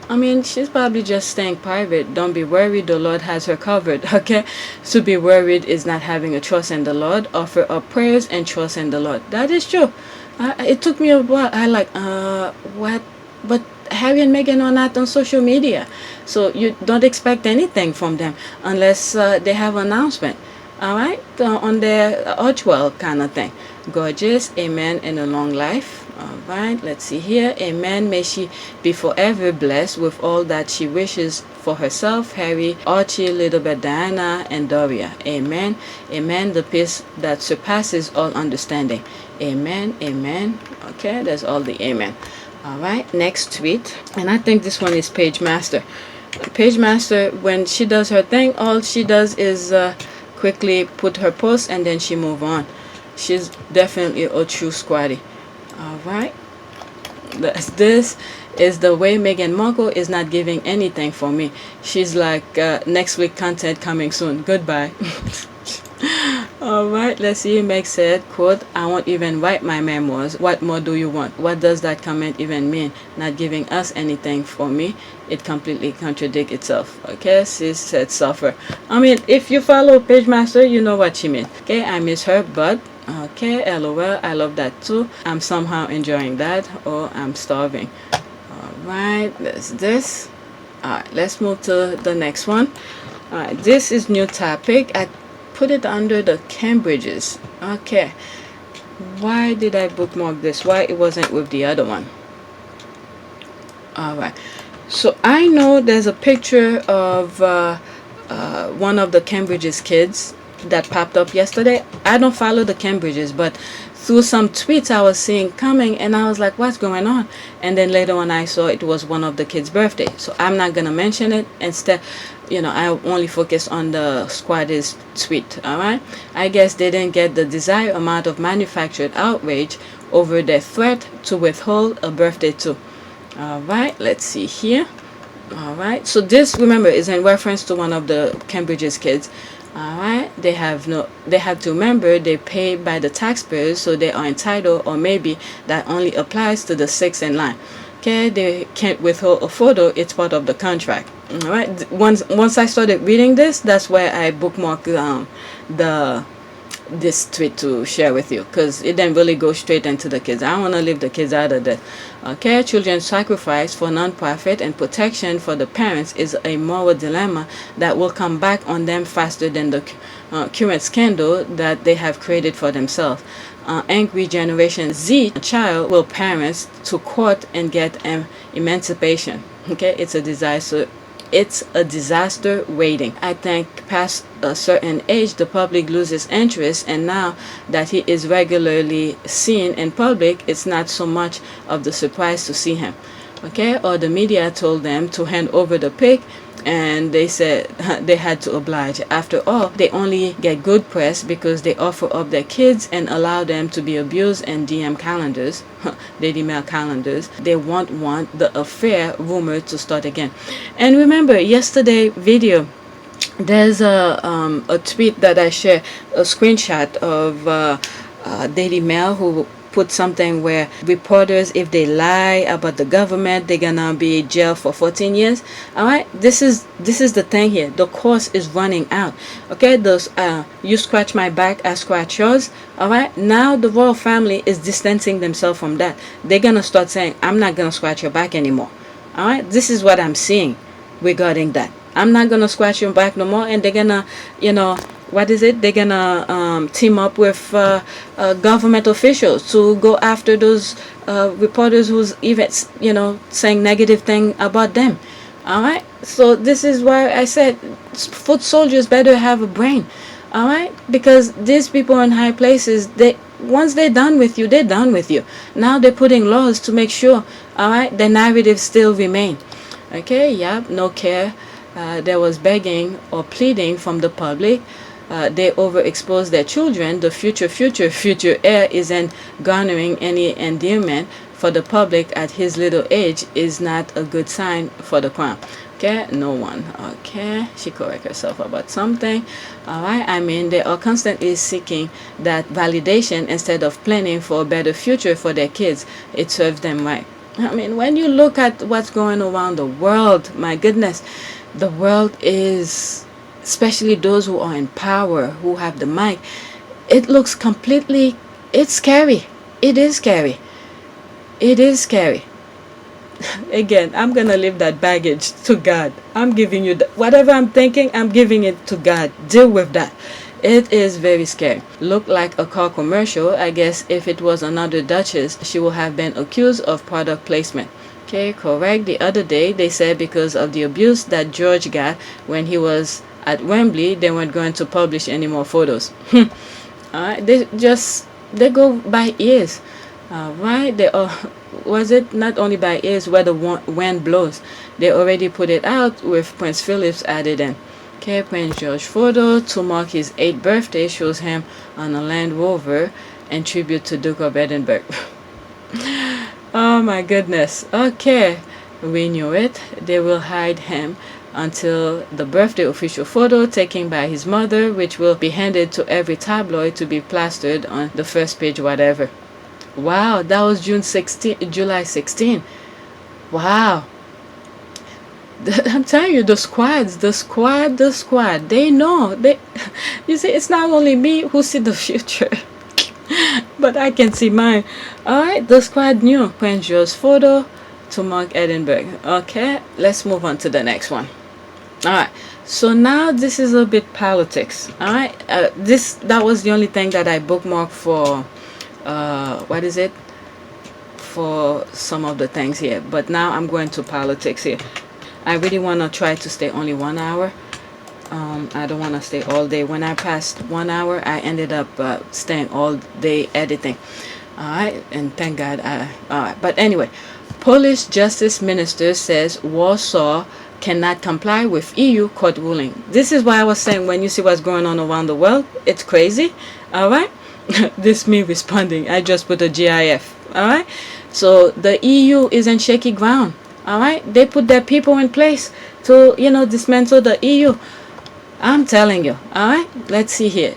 I mean, she's probably just staying private. Don't be worried, the Lord has her covered, okay? To be worried is not having a trust in the Lord. Offer up prayers and trust in the Lord. That is true. It took me a while. I like, what? But Harry and Meghan are not on social media. So you don't expect anything from them unless they have an announcement. Alright? On their Archwell kind of thing. Gorgeous, amen, and a long life. Alright, let's see here. Amen. May she be forever blessed with all that she wishes for herself, Harry, Archie, little bit Diana, and Doria. Amen. Amen. The peace that surpasses all understanding. Amen. Amen. Okay, that's all the amen. Alright, next tweet. And I think this one is Page Master. Page Master, when she does her thing, all she does is quickly put her post and then she move on. She's definitely a true squatty. Alright, this is the way Meghan Markle is not giving anything for me. She's like, next week content coming soon. Goodbye. Alright, let's see. Meg said, quote, I won't even write my memoirs. What more do you want? What does that comment even mean? Not giving us anything for me. It completely contradicts itself. Okay, sis said suffer. I mean, if you follow Page Master, you know what she meant. Okay, I miss her, but okay, LOL, I love that too. I'm somehow enjoying that, or I'm starving. Alright, that's this. Alright, let's move to the next one. Alright, this is new topic. I put it under the Cambridges. Okay, why did I bookmark this? Why it wasn't with the other one? Alright, so I know there's a picture of one of the Cambridges kids that popped up yesterday. I don't follow the Cambridges, but through some tweets I was seeing coming, and I was like, what's going on? And then later on I saw it was one of the kids' birthday, so I'm not gonna mention it. Instead, you know, I only focus on the squatters tweet. Alright, I guess they didn't get the desired amount of manufactured outrage over their threat to withhold a birthday too. Alright, let's see here. Alright, so this, remember, is in reference to one of the Cambridges kids. Alright, they have to remember they pay by the taxpayers, so they are entitled, or maybe that only applies to the sixth in line. Okay, they can't withhold a photo, it's part of the contract. Alright, once I started reading this, that's where I bookmarked this tweet to share with you, because it didn't really go straight into the kids. I want to leave the kids out of this. Okay, children's sacrifice for non-profit and protection for the parents is a moral dilemma that will come back on them faster than the current scandal that they have created for themselves. Angry Generation Z child will parents to court and get emancipation. Okay, it's a disaster. It's a disaster waiting. I think past a certain age the public loses interest, and now that he is regularly seen in public, it's not so much of the surprise to see him. Okay, or the media told them to hand over the pic and they said they had to oblige. After all, they only get good press because they offer up their kids and allow them to be abused in DM calendars, Daily Mail calendars. They won't want the affair rumor to start again. And remember, yesterday video There's a tweet that I share, a screenshot of Daily Mail, who put something where reporters, if they lie about the government, they're gonna be jailed for 14 years. All right, this is the thing here. The course is running out. Okay, those you scratch my back, I scratch yours. All right, now the royal family is distancing themselves from that. They're gonna start saying, I'm not gonna scratch your back anymore. All right, this is what I'm seeing regarding that. I'm not gonna scratch your back no more, and they're gonna, what is it? They're gonna team up with government officials to go after those reporters who's even, saying negative thing about them. All right. So this is why I said, foot soldiers better have a brain. All right, because these people in high places, once they're done with you, they're done with you. Now they're putting laws to make sure, all right, the narrative still remain. Okay. Yeah. No care. There was begging or pleading from the public. They overexpose their children. The future heir isn't garnering any endearment for the public at his little age is not a good sign for the crown. Okay, no one. Okay, she correct herself about something. All right, I mean, they are constantly seeking that validation instead of planning for a better future for their kids. It serves them right. I mean, when you look at what's going around the world, my goodness, the world is, especially those who are in power, who have the mic, it looks completely, it's scary. It is scary. It is scary. Again, I'm going to leave that baggage to God. I'm giving you, whatever I'm thinking, I'm giving it to God. Deal with that. It is very scary. Look like a car commercial. I guess if it was another duchess, she would have been accused of product placement. Okay, correct. The other day, they said because of the abuse that George got when he was at Wembley, they weren't going to publish any more photos. Alright, they go by ears. Alright, was it not only by ears where the wind blows? They already put it out with Prince Philip's added in. Okay, Prince George photo to mark his 8th birthday shows him on a Land Rover in tribute to Duke of Edinburgh. Oh my goodness. Okay, we knew it. They will hide him until the birthday official photo taken by his mother, which will be handed to every tabloid to be plastered on the first page, whatever. Wow, that was July 16. Wow. I'm telling you, the squad, they know. You see, it's not only me who see the future, but I can see mine. Alright, the squad knew. Prince George's photo to mark Edinburgh. Okay, let's move on to the next one. Alright, so now this is a bit politics. Alright, that was the only thing that I bookmarked for, what is it? For some of the things here. But now I'm going to politics here. I really want to try to stay only 1 hour. I don't want to stay all day. When I passed 1 hour, I ended up staying all day editing. Alright, and thank God. Alright, but anyway, Polish Justice Minister says Warsaw cannot comply with EU court ruling. This is why I was saying, when you see what's going on around the world, it's crazy. Alright, this me responding. I just put a GIF. Alright, so the EU is in shaky ground. Alright, they put their people in place to, dismantle the EU. I'm telling you. Alright, let's see here.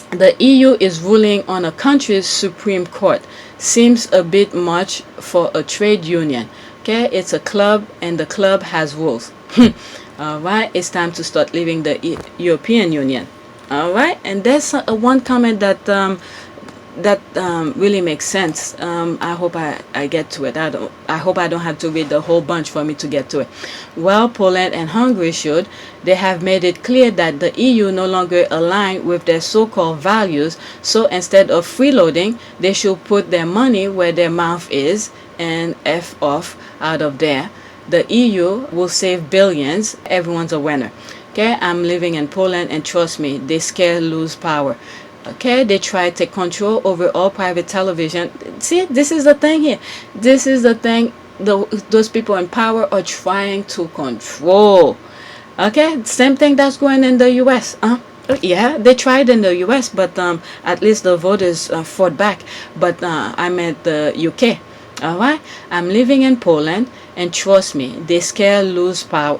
The EU is ruling on a country's Supreme Court. Seems a bit much for a trade union. Okay, it's a club and the club has rules. Alright, it's time to start leaving the European Union. Alright, and there's one comment that really makes sense. I hope I get to it. I hope I don't have to read the whole bunch for me to get to it. Well, Poland and Hungary should. They have made it clear that the EU no longer align with their so-called values. So instead of freeloading, they should put their money where their mouth is and F off out of there. The EU will save billions. Everyone's a winner. Okay, I'm living in Poland, and trust me, they scare lose power. Okay, they try to take control over all private television. See, this is the thing here. This is the thing those people in power are trying to control. Okay, same thing that's going in the US. Yeah, they tried in the US, but at least the voters fought back. But I'm at the UK. Alright, I'm living in Poland, and trust me, they scare lose power.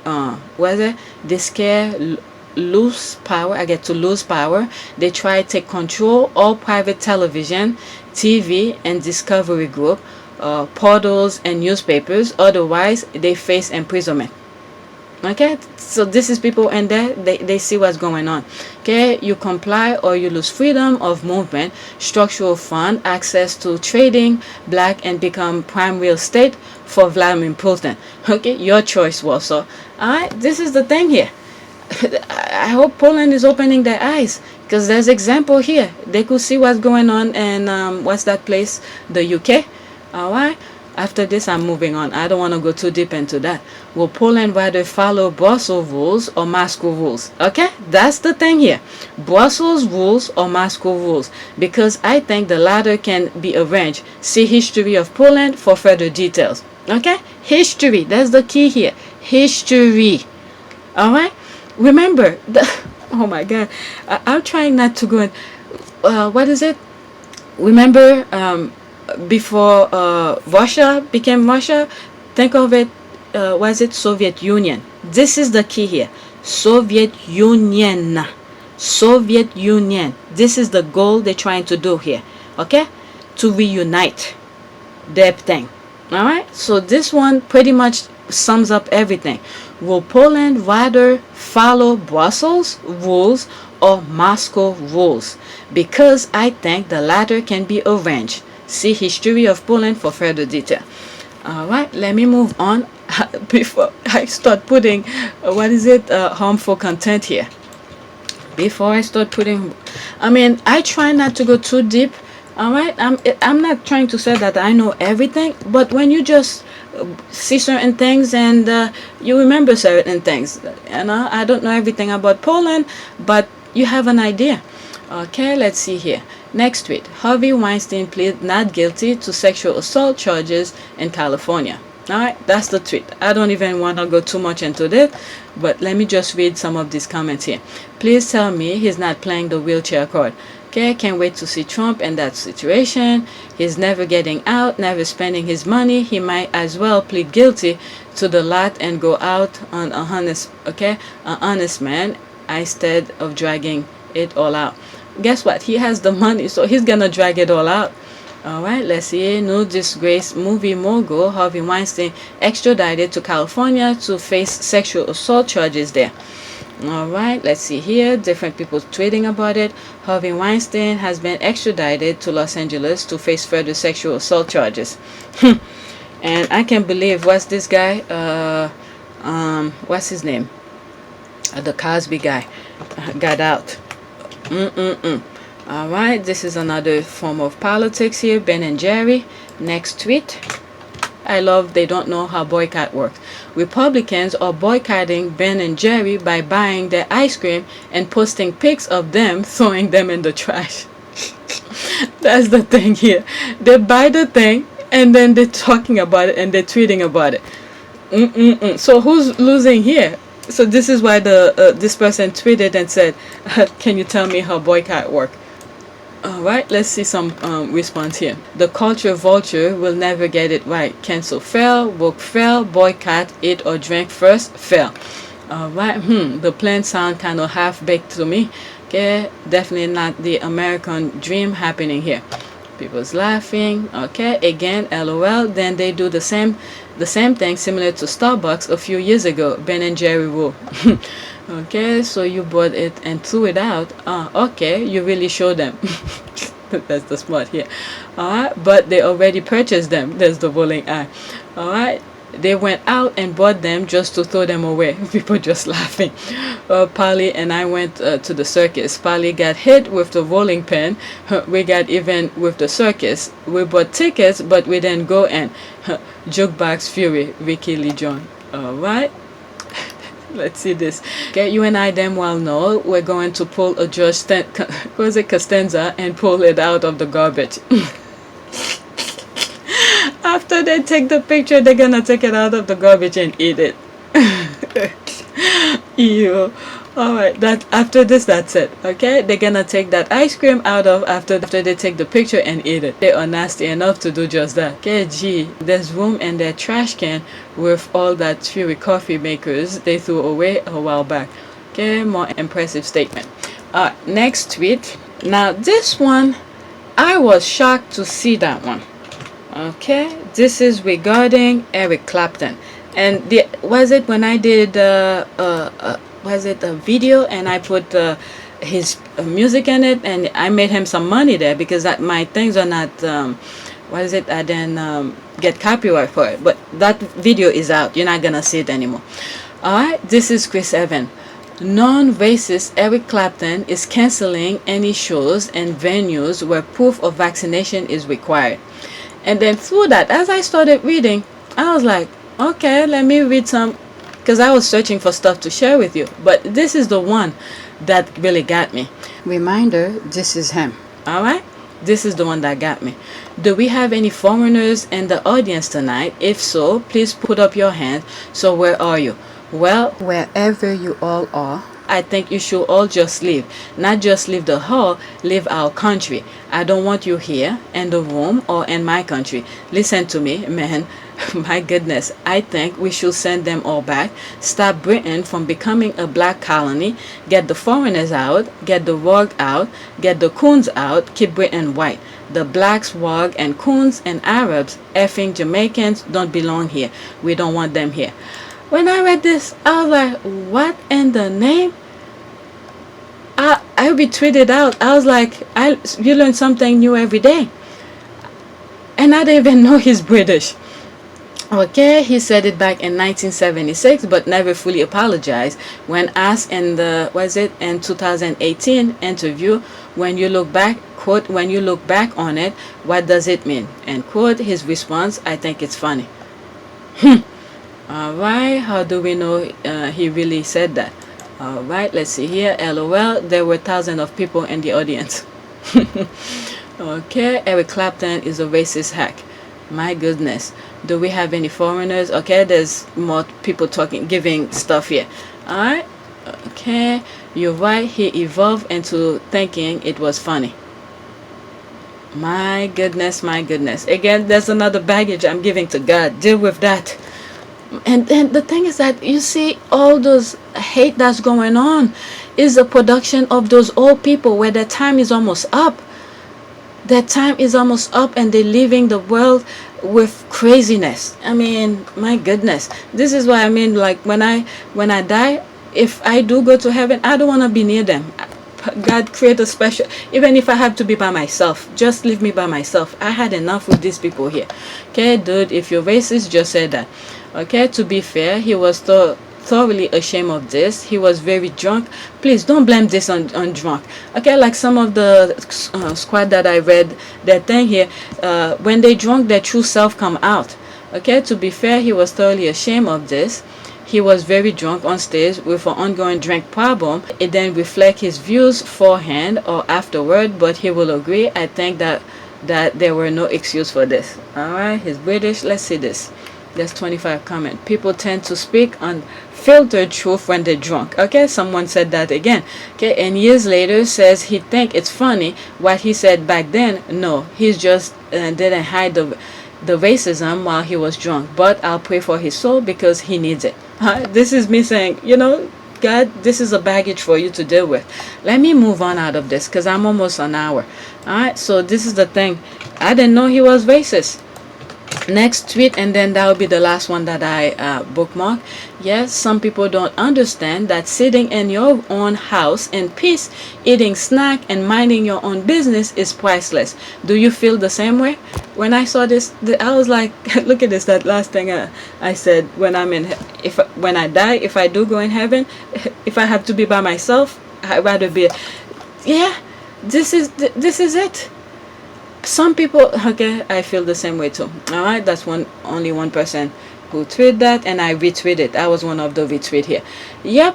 They scare lose power. I get to lose power. They try to take control all private television, TV, and Discovery Group, portals, and newspapers. Otherwise, they face imprisonment. Okay, so this is people, and they see what's going on. Okay, you comply or you lose freedom of movement, structural fund, access to trading, black, and become prime real estate for Vladimir Putin. Okay, your choice, Warsaw. All right, this is the thing here. I hope Poland is opening their eyes, because there's example here. They could see what's going on, and what's that place, the UK. All right. After this, I'm moving on. I don't want to go too deep into that. Will Poland rather follow Brussels rules or Moscow rules? Okay, that's the thing here. Brussels rules or Moscow rules, because I think the latter can be arranged. See history of Poland for further details. Okay, history. That's the key here. History. All right. Remember, oh my God, I'm trying not to go in. What is it? Remember, before Russia became Russia, think of it, was it Soviet Union? This is the key here. Soviet Union. Soviet Union. This is the goal they're trying to do here. Okay? To reunite their thing. Alright? So this one pretty much sums up everything. Will Poland rather follow Brussels rules or Moscow rules? Because I think the latter can be arranged. See history of Poland for further detail. All right, let me move on before I start putting harmful content here. Before I start putting, I try not to go too deep. All right, I'm not trying to say that I know everything, but when you just see certain things and you remember certain things, I don't know everything about Poland, but you have an idea. Okay, let's see here. Next tweet. Harvey Weinstein pleaded not guilty to sexual assault charges in California. Alright, that's the tweet. I don't even want to go too much into this, but let me just read some of these comments here. Please tell me he's not playing the wheelchair card. Okay, can't wait to see Trump in that situation. He's never getting out, never spending his money. He might as well plead guilty to the lot and go out on an honest man instead of dragging it all out. Guess what? He has the money, so he's gonna drag it all out. All right, let's see. No disgrace movie mogul Harvey Weinstein extradited to California to face sexual assault charges there. All right, let's see here. Different people tweeting about it. Harvey Weinstein has been extradited to Los Angeles to face further sexual assault charges. And I can't believe, what's this guy? What's his name? The Cosby guy got out. All right, this is another form of politics here. Ben and Jerry. Next tweet. I love they don't know how boycott works. Republicans are boycotting Ben and Jerry by buying their ice cream and posting pics of them throwing them in the trash. That's the thing here. They buy the thing and then they're talking about it and they're tweeting about it. So who's losing here? So this is why this person tweeted and said, can you tell me how boycott work? All right, let's see some response here. The culture vulture will never get it right. Cancel fail, woke fail, boycott, eat or drink first, fail. All right, the plan sound kind of half-baked to me. Okay, definitely not the American dream happening here. People's laughing. Okay, again, LOL. Then they do the same thing similar to Starbucks a few years ago. Ben and Jerry rule. Okay, so you bought it and threw it out. Okay, you really show them. That's the smart here. Alright, but they already purchased them. There's the rolling eye. Alright, they went out and bought them just to throw them away. People just laughing. Polly and I went to the circus. Polly got hit with the rolling pin. We got even with the circus. We bought tickets, but we didn't go in. Jukebox Fury, Vicky Lee John. Alright. Let's see this. Okay, you and I damn well know we're going to pull a George Costanza and pull it out of the garbage. After they take the picture, they're gonna take it out of the garbage and eat it. Ew. Alright, after this, that's it. Okay, they're gonna take that ice cream out of after they take the picture and eat it. They are nasty enough to do just that. Okay, gee, there's room in their trash can with all that Fury coffee makers they threw away a while back. Okay, more impressive statement. Next tweet. Now this one, I was shocked to see that one. Okay, this is regarding Eric Clapton, and was it when I did was it a video and I put his music in it, and I made him some money there because my things are not I didn't get copyright for it, but that video is out. You're not gonna see it anymore. All right, this is Chris Evans. Non-racist Eric Clapton is canceling any shows and venues where proof of vaccination is required. And then through that, as I started reading, I was like, okay, let me read some, because I was searching for stuff to share with you. But this is the one that really got me. Reminder, this is him. All right? This is the one that got me. Do we have any foreigners in the audience tonight? If so, please put up your hand. So where are you? Well, wherever you all are, I think you should all just leave. Not just leave the hall, leave our country. I don't want you here in the room or in my country. Listen to me, man. My goodness, I think we should send them all back. Stop Britain from becoming a black colony. Get the foreigners out. Get the WOG out. Get the coons out. Keep Britain white. The blacks, WOG, and coons and Arabs, effing Jamaicans don't belong here. We don't want them here. When I read this, I was like, what in the name? I retweeted out. I was like, you learn something new every day. And I didn't even know he's British. Okay, he said it back in 1976, but never fully apologized when asked in the, in 2018 interview, when you look back, quote, when you look back on it, what does it mean? And quote, his response, I think it's funny. Alright, how do we know he really said that? Alright, let's see here. LOL, there were thousands of people in the audience. Okay, Eric Clapton is a racist hack. My goodness. Do we have any foreigners? Okay, there's more people talking, giving stuff here. Alright, okay, you're right. He evolved into thinking it was funny. My goodness, my goodness. Again, there's another baggage I'm giving to God. Deal with that. And then the thing is that you see all those hate that's going on is a production of those old people where their time is almost up. Their time is almost up and they're leaving the world with craziness. I mean, my goodness. This is why I mean, like when I die, if I do go to heaven, I don't want to be near them. God create a special, even if I have to be by myself, just leave me by myself. I had enough with these people here. Okay, dude, if you're racist, just say that. Okay, to be fair, he was thoroughly ashamed of this. He was very drunk. Please don't blame this on drunk. Okay, like some of the squad that I read that thing here, when they drunk, their true self come out. Okay, to be fair, he was thoroughly ashamed of this. He was very drunk on stage with an ongoing drink problem. It didn't reflect his views beforehand or afterward, but he will agree. I think that there were no excuse for this. All right, he's British. Let's see this. There's 25 comment. People tend to speak unfiltered truth when they're drunk. Okay, someone said that again. Okay, and years later says he think it's funny what he said back then. No, he's just didn't hide the racism while he was drunk. But I'll pray for his soul because he needs it. This is me saying, you know, God, this is a baggage for you to deal with. Let me move on out of this because I'm almost an hour. All right, so this is the thing. I didn't know he was racist. Next tweet, and then that will be the last one that I bookmark. Yes, some people don't understand that sitting in your own house in peace, eating snack and minding your own business is priceless. Do you feel the same way? When I saw this, I was like, look at this, that last thing I said, when I die, if I do go in heaven, if I have to be by myself, I'd rather be, yeah, this is it. Some people, okay, I feel the same way too. All right, that's only one person who tweeted that, and I retweeted. I was one of the retweet here. Yep,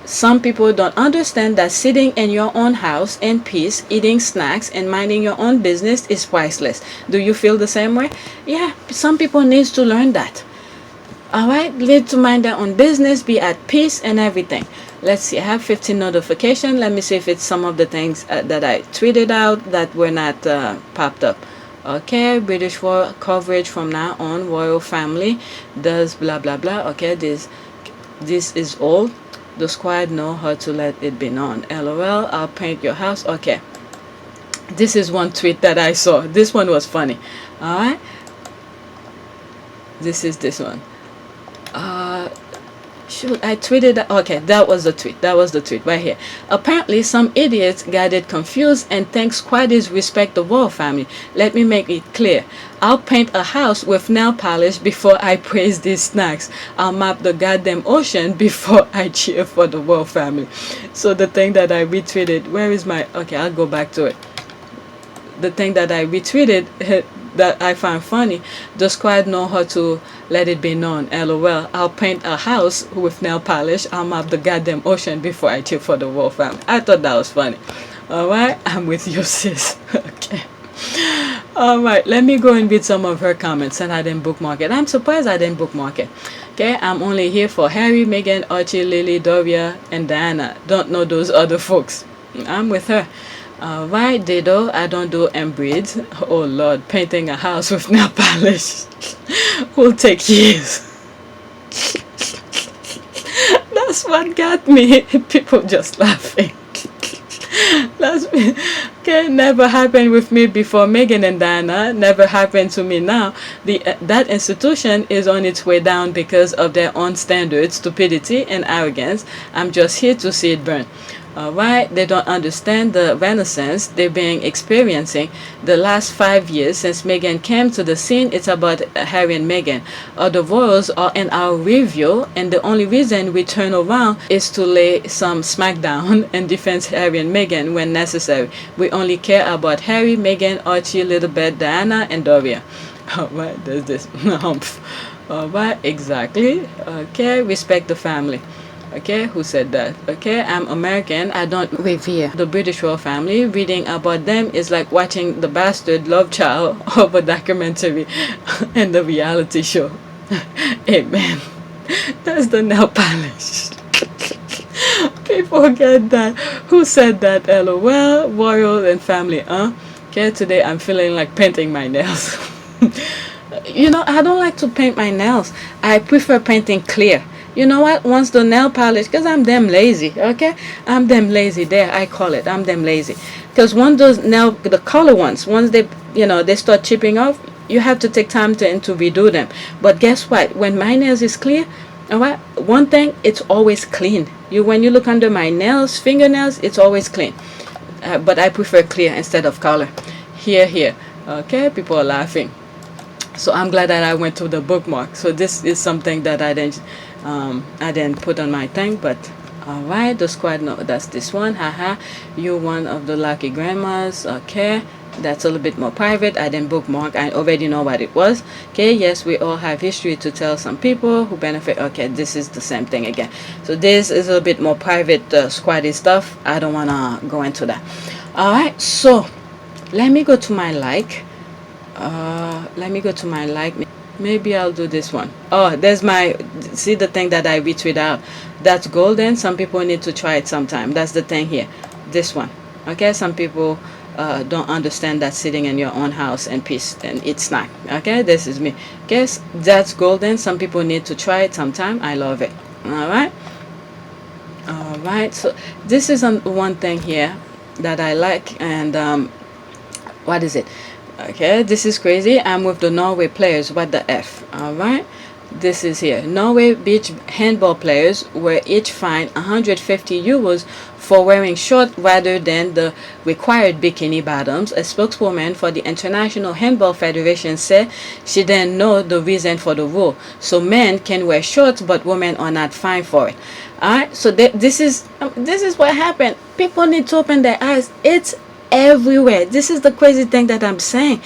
some people don't understand that sitting in your own house in peace, eating snacks and minding your own business is priceless. Do you feel the same way? Yeah, some people need to learn that. All right, need to mind their own business, be at peace and everything. Let's see, I have 15 notifications. Let me see if it's some of the things that I tweeted out that were not popped up. Okay, British war coverage from now on. Royal family does blah blah blah. Okay, this is old. The squad know how to let it be known. LOL, I'll paint your house. Okay. This is one tweet that I saw. This one was funny. Alright. This is this one. Shoot, I tweeted. Okay, that was the tweet. That was the tweet right here. Apparently, some idiots got it confused and think squaddies respect the royal family. Let me make it clear. I'll paint a house with nail polish before I praise these snacks. I'll map the goddamn ocean before I cheer for the royal family. So the thing that I retweeted, where is my... Okay, I'll go back to it. The thing that I retweeted that I found funny, the squad know how to let it be known. LOL, I'll paint a house with nail polish. I'll map the goddamn ocean before I cheer for the royal family. I thought that was funny. Alright, I'm with you, sis. Okay. Alright, let me go and read some of her comments, and I didn't bookmark it. I'm surprised I didn't bookmark it. Okay, I'm only here for Harry, Meghan, Archie, Lily, Doria, and Diana. Don't know those other folks. I'm with her. Alright, Dido, I don't do embroids. Oh Lord, painting a house with nail polish will take years. That's what got me. People just laughing. That's me. Okay, never happened with me before Meghan and Diana. Never happened to me now. That institution is on its way down because of their own standards, stupidity, and arrogance. I'm just here to see it burn. Alright, they don't understand the renaissance they've been experiencing the last 5 years since Meghan came to the scene. It's about Harry and Meghan. The royals are in our review, and the only reason we turn around is to lay some smackdown and defend Harry and Meghan when necessary. We only care about Harry, Meghan, Archie, Littlebet, Diana, and Doria. Alright, there's this. Alright, exactly. Okay, respect the family. Okay, who said that? Okay, I'm American. I don't revere the British royal family. Reading about them is like watching the bastard love child of a documentary and the reality show. Amen. That's the nail polish. People get that. Who said that? LOL, royal and family, huh? Okay, today I'm feeling like painting my nails. You know, I don't like to paint my nails. I prefer painting clear. You know what? Once the nail polish, because I'm damn lazy, okay? I'm damn lazy. There, I call it. I'm damn lazy. Because once those nail, the color ones, once they, you know, they start chipping off, you have to take time to redo them. But guess what? When my nails is clear, all right, one thing, it's always clean. When you look under my nails, fingernails, it's always clean. But I prefer clear instead of color. Here. Okay, people are laughing. So I'm glad that I went to the bookmark. So this is something that I didn't put on my thing, but alright, the squad, no, that's this one. Haha, you one of the lucky grandmas. Okay, that's a little bit more private. I didn't bookmark. I already know what it was. Okay, yes, we all have history to tell some people who benefit. Okay, this is the same thing again. So this is a little bit more private, squaddy stuff. I don't want to go into that. Alright, so let me go to my like. Maybe I'll do this one. Oh, there's my, see the thing that I retweet out. That's golden. Some people need to try it sometime. That's the thing here. This one. Okay, some people don't understand that sitting in your own house and peace and eat snack. Okay, this is me. Guess that's golden. Some people need to try it sometime. I love it. Alright. Alright, so this is one thing here that I like, and what is it? Okay, this is crazy. I'm with the Norway players. What the F? Alright, this is here. Norway beach handball players were each fined 150 euros for wearing short rather than the required bikini bottoms. A spokeswoman for the International Handball Federation said she didn't know the reason for the rule. So men can wear shorts, but women are not fined for it. Alright, so this is what happened. People need to open their eyes. It's everywhere. This is the crazy thing that I'm saying.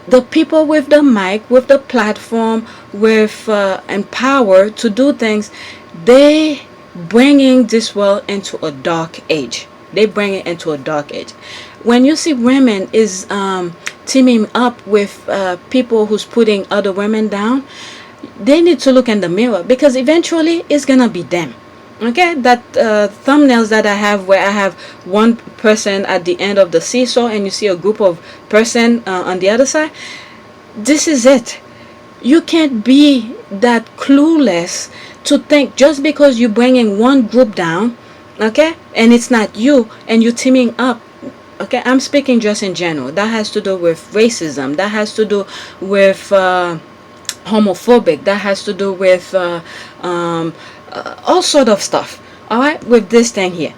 The people with the mic, with the platform, with and power to do things, they bringing this world into a dark age. They bring it into a dark age. When you see women is teaming up with people who's putting other women down, they need to look in the mirror, because eventually it's gonna be them. Okay, that thumbnails that I have, where I have one person at the end of the seesaw and you see a group of person on the other side, this is it. You can't be that clueless to think just because you're bringing one group down, okay, and it's not you, and you're teaming up. Okay, I'm speaking just in general. That has to do with racism. That has to do with homophobic. That has to do with all sort of stuff. All right, with this thing here.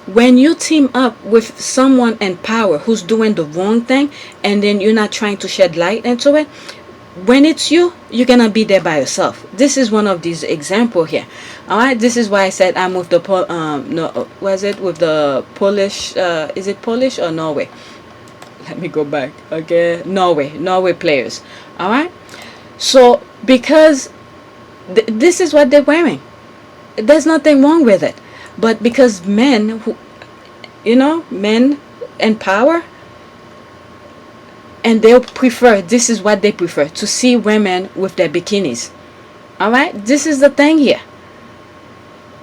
When you team up with someone in power who's doing the wrong thing, and then you're not trying to shed light into it, when it's you, you're gonna be there by yourself. This is one of these example here. All right, this is why I said I'm with the no, was it with the Polish? Is it Polish or Norway? Let me go back. Okay, Norway players. All right, so because this is what they're wearing, there's nothing wrong with it, but because men who, men in power, and they'll prefer, this is what they prefer, to see women with their bikinis. All right, this is the thing here.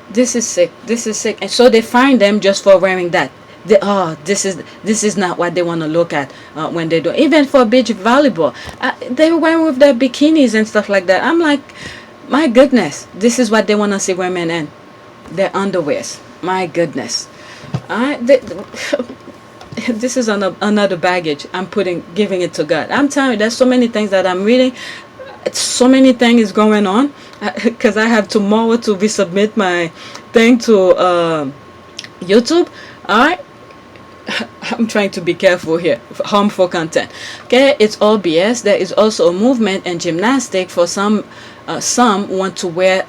This is sick. This is sick. And so they find them just for wearing that. This is not what they want to look at when they do. Even for beach volleyball, they were wearing with their bikinis and stuff like that. I'm like, my goodness, this is what they want to see women in, their underwears. My goodness. All right. This is another baggage I'm giving it to God. I'm telling you, there's so many things that I'm reading. So many things is going on because I have tomorrow to resubmit my thing to YouTube. All right, I'm trying to be careful here. Harmful content. Okay, it's all BS. There is also a movement in gymnastics for some want to wear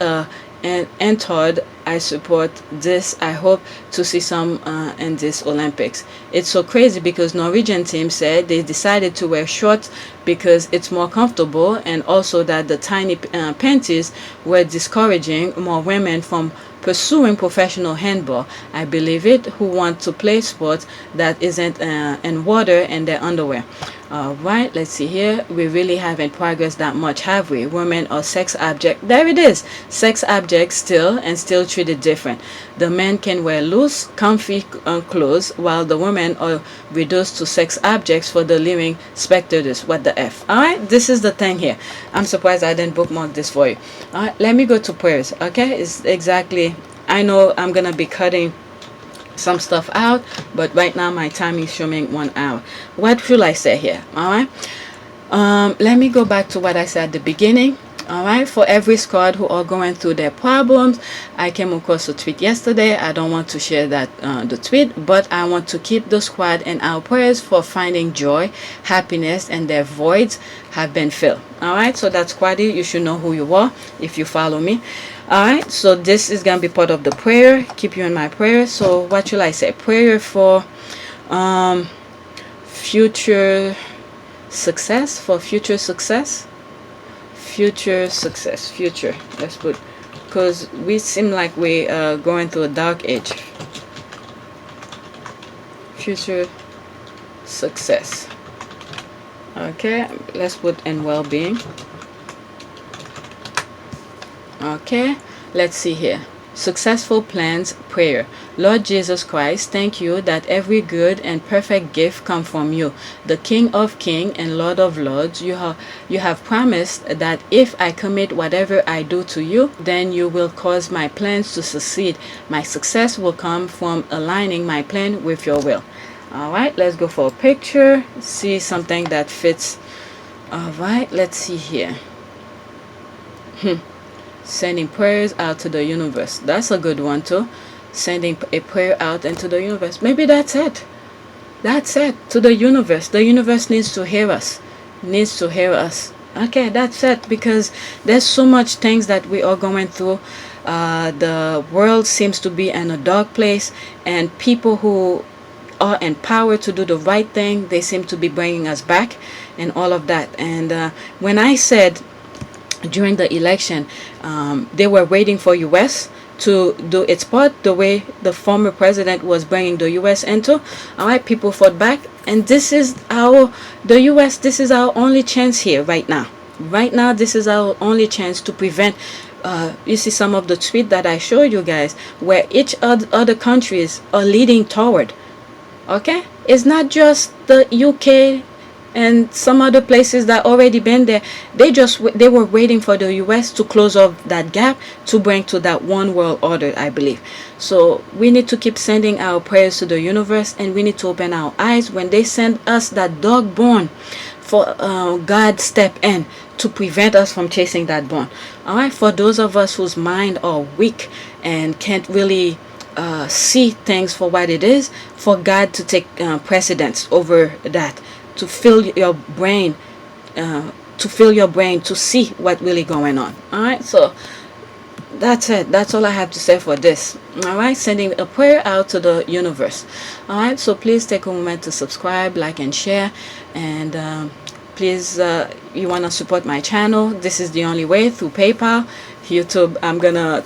an entard. I support this. I hope to see some in this Olympics. It's so crazy because Norwegian team said they decided to wear shorts because it's more comfortable, and also that the tiny panties were discouraging more women from pursuing professional handball. I believe it, who want to play sports that isn't in water in their underwear. Right, let's see here. We really haven't progressed that much, have we? Women are sex object. There it is. Sex objects still, and still treated different. The men can wear loose, comfy clothes, while the women are reduced to sex objects for the living spectators. What the F? Alright, this is the thing here. I'm surprised I didn't bookmark this for you. Alright, let me go to prayers. Okay, it's exactly, I know I'm gonna be cutting some stuff out, but right now my time is showing 1 hour. What should I say here? All right, let me go back to what I said at the beginning. All right, for every squad who are going through their problems, I came across a tweet yesterday. I don't want to share that the tweet, but I want to keep the squad in our prayers for finding joy, happiness, and their voids have been filled. All right, so that's squaddy. You should know who you are if you follow me. All right, so this is gonna be part of the prayer. Keep you in my prayer. So what should I say? Prayer for future success. For future success. Future success. Future. Let's put, because we seem like we are going through a dark age. Future success. Okay, let's put in well-being. Okay, let's see here. Successful plans, prayer. Lord Jesus Christ, thank you that every good and perfect gift come from you, the King of Kings and Lord of Lords. You have promised that if I commit whatever I do to you, then you will cause my plans to succeed. My success will come from aligning my plan with your will. All right, let's go for a picture. See something that fits. All right, let's see here. Sending prayers out to the universe. That's a good one too. Sending a prayer out into the universe. Maybe that's it. That's it. To the universe. The universe needs to hear us. Needs to hear us. Okay, that's it. Because there's so much things that we are going through. The world seems to be in a dark place, and people who are empowered to do the right thing, they seem to be bringing us back and all of that. And when I said during the election, they were waiting for US to do its part, the way the former president was bringing the US into. All right, people fought back, and this is the US, this is our only chance here right now. Right now, this is our only chance to prevent. You see some of the tweets that I showed you guys, where each other countries are leading toward. Okay, it's not just the UK and some other places that already been there, they were waiting for the US to close off that gap to bring to that one world order, I believe. So we need to keep sending our prayers to the universe, and we need to open our eyes when they send us that dog bone, for God step in to prevent us from chasing that bone. All right, for those of us whose mind are weak and can't really see things for what it is, for God to take precedence over that, to fill your brain, to see what really going on. All right, so that's it. That's all I have to say for this. All right, sending a prayer out to the universe. All right, so please take a moment to subscribe, like, and share, and please, you want to support my channel, this is the only way, through PayPal, YouTube.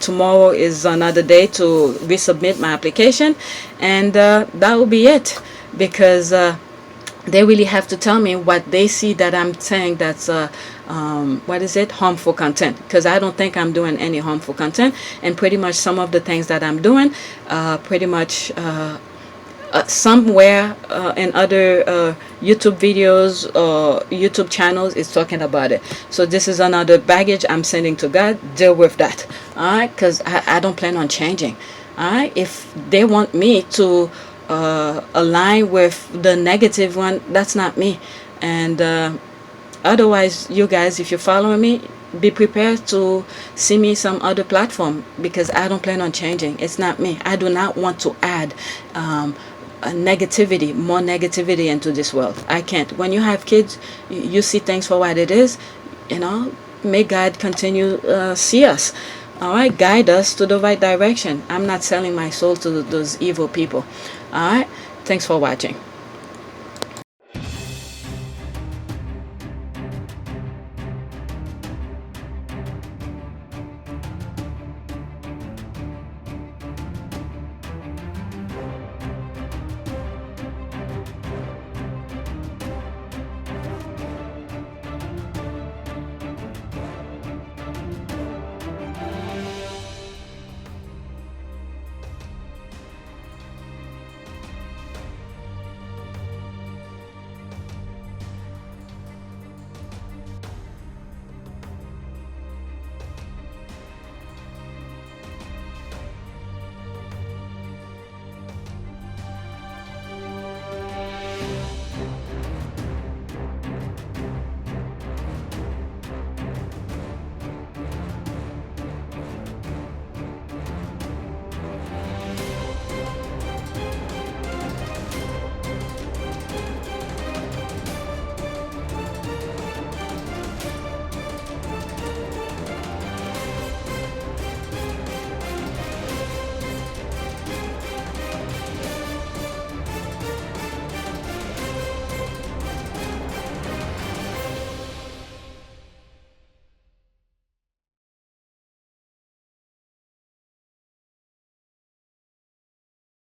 Tomorrow is another day to resubmit my application, and that will be it, because they really have to tell me what they see that I'm saying that's harmful content, because I don't think I'm doing any harmful content, and pretty much some of the things that I'm doing pretty much somewhere in other YouTube videos or YouTube channels is talking about it. So this is another baggage I'm sending to God. Deal with that. All right, because I don't plan on changing. All right, if they want me to align with the negative one, that's not me. And otherwise, you guys, if you're following me, be prepared to see me some other platform, because I don't plan on changing. It's not me. I do not want to add more negativity into this world. I can't. When you have kids, you see things for what it is. May God continue see us. All right, guide us to the right direction. I'm not selling my soul to those evil people. All right, thanks for watching.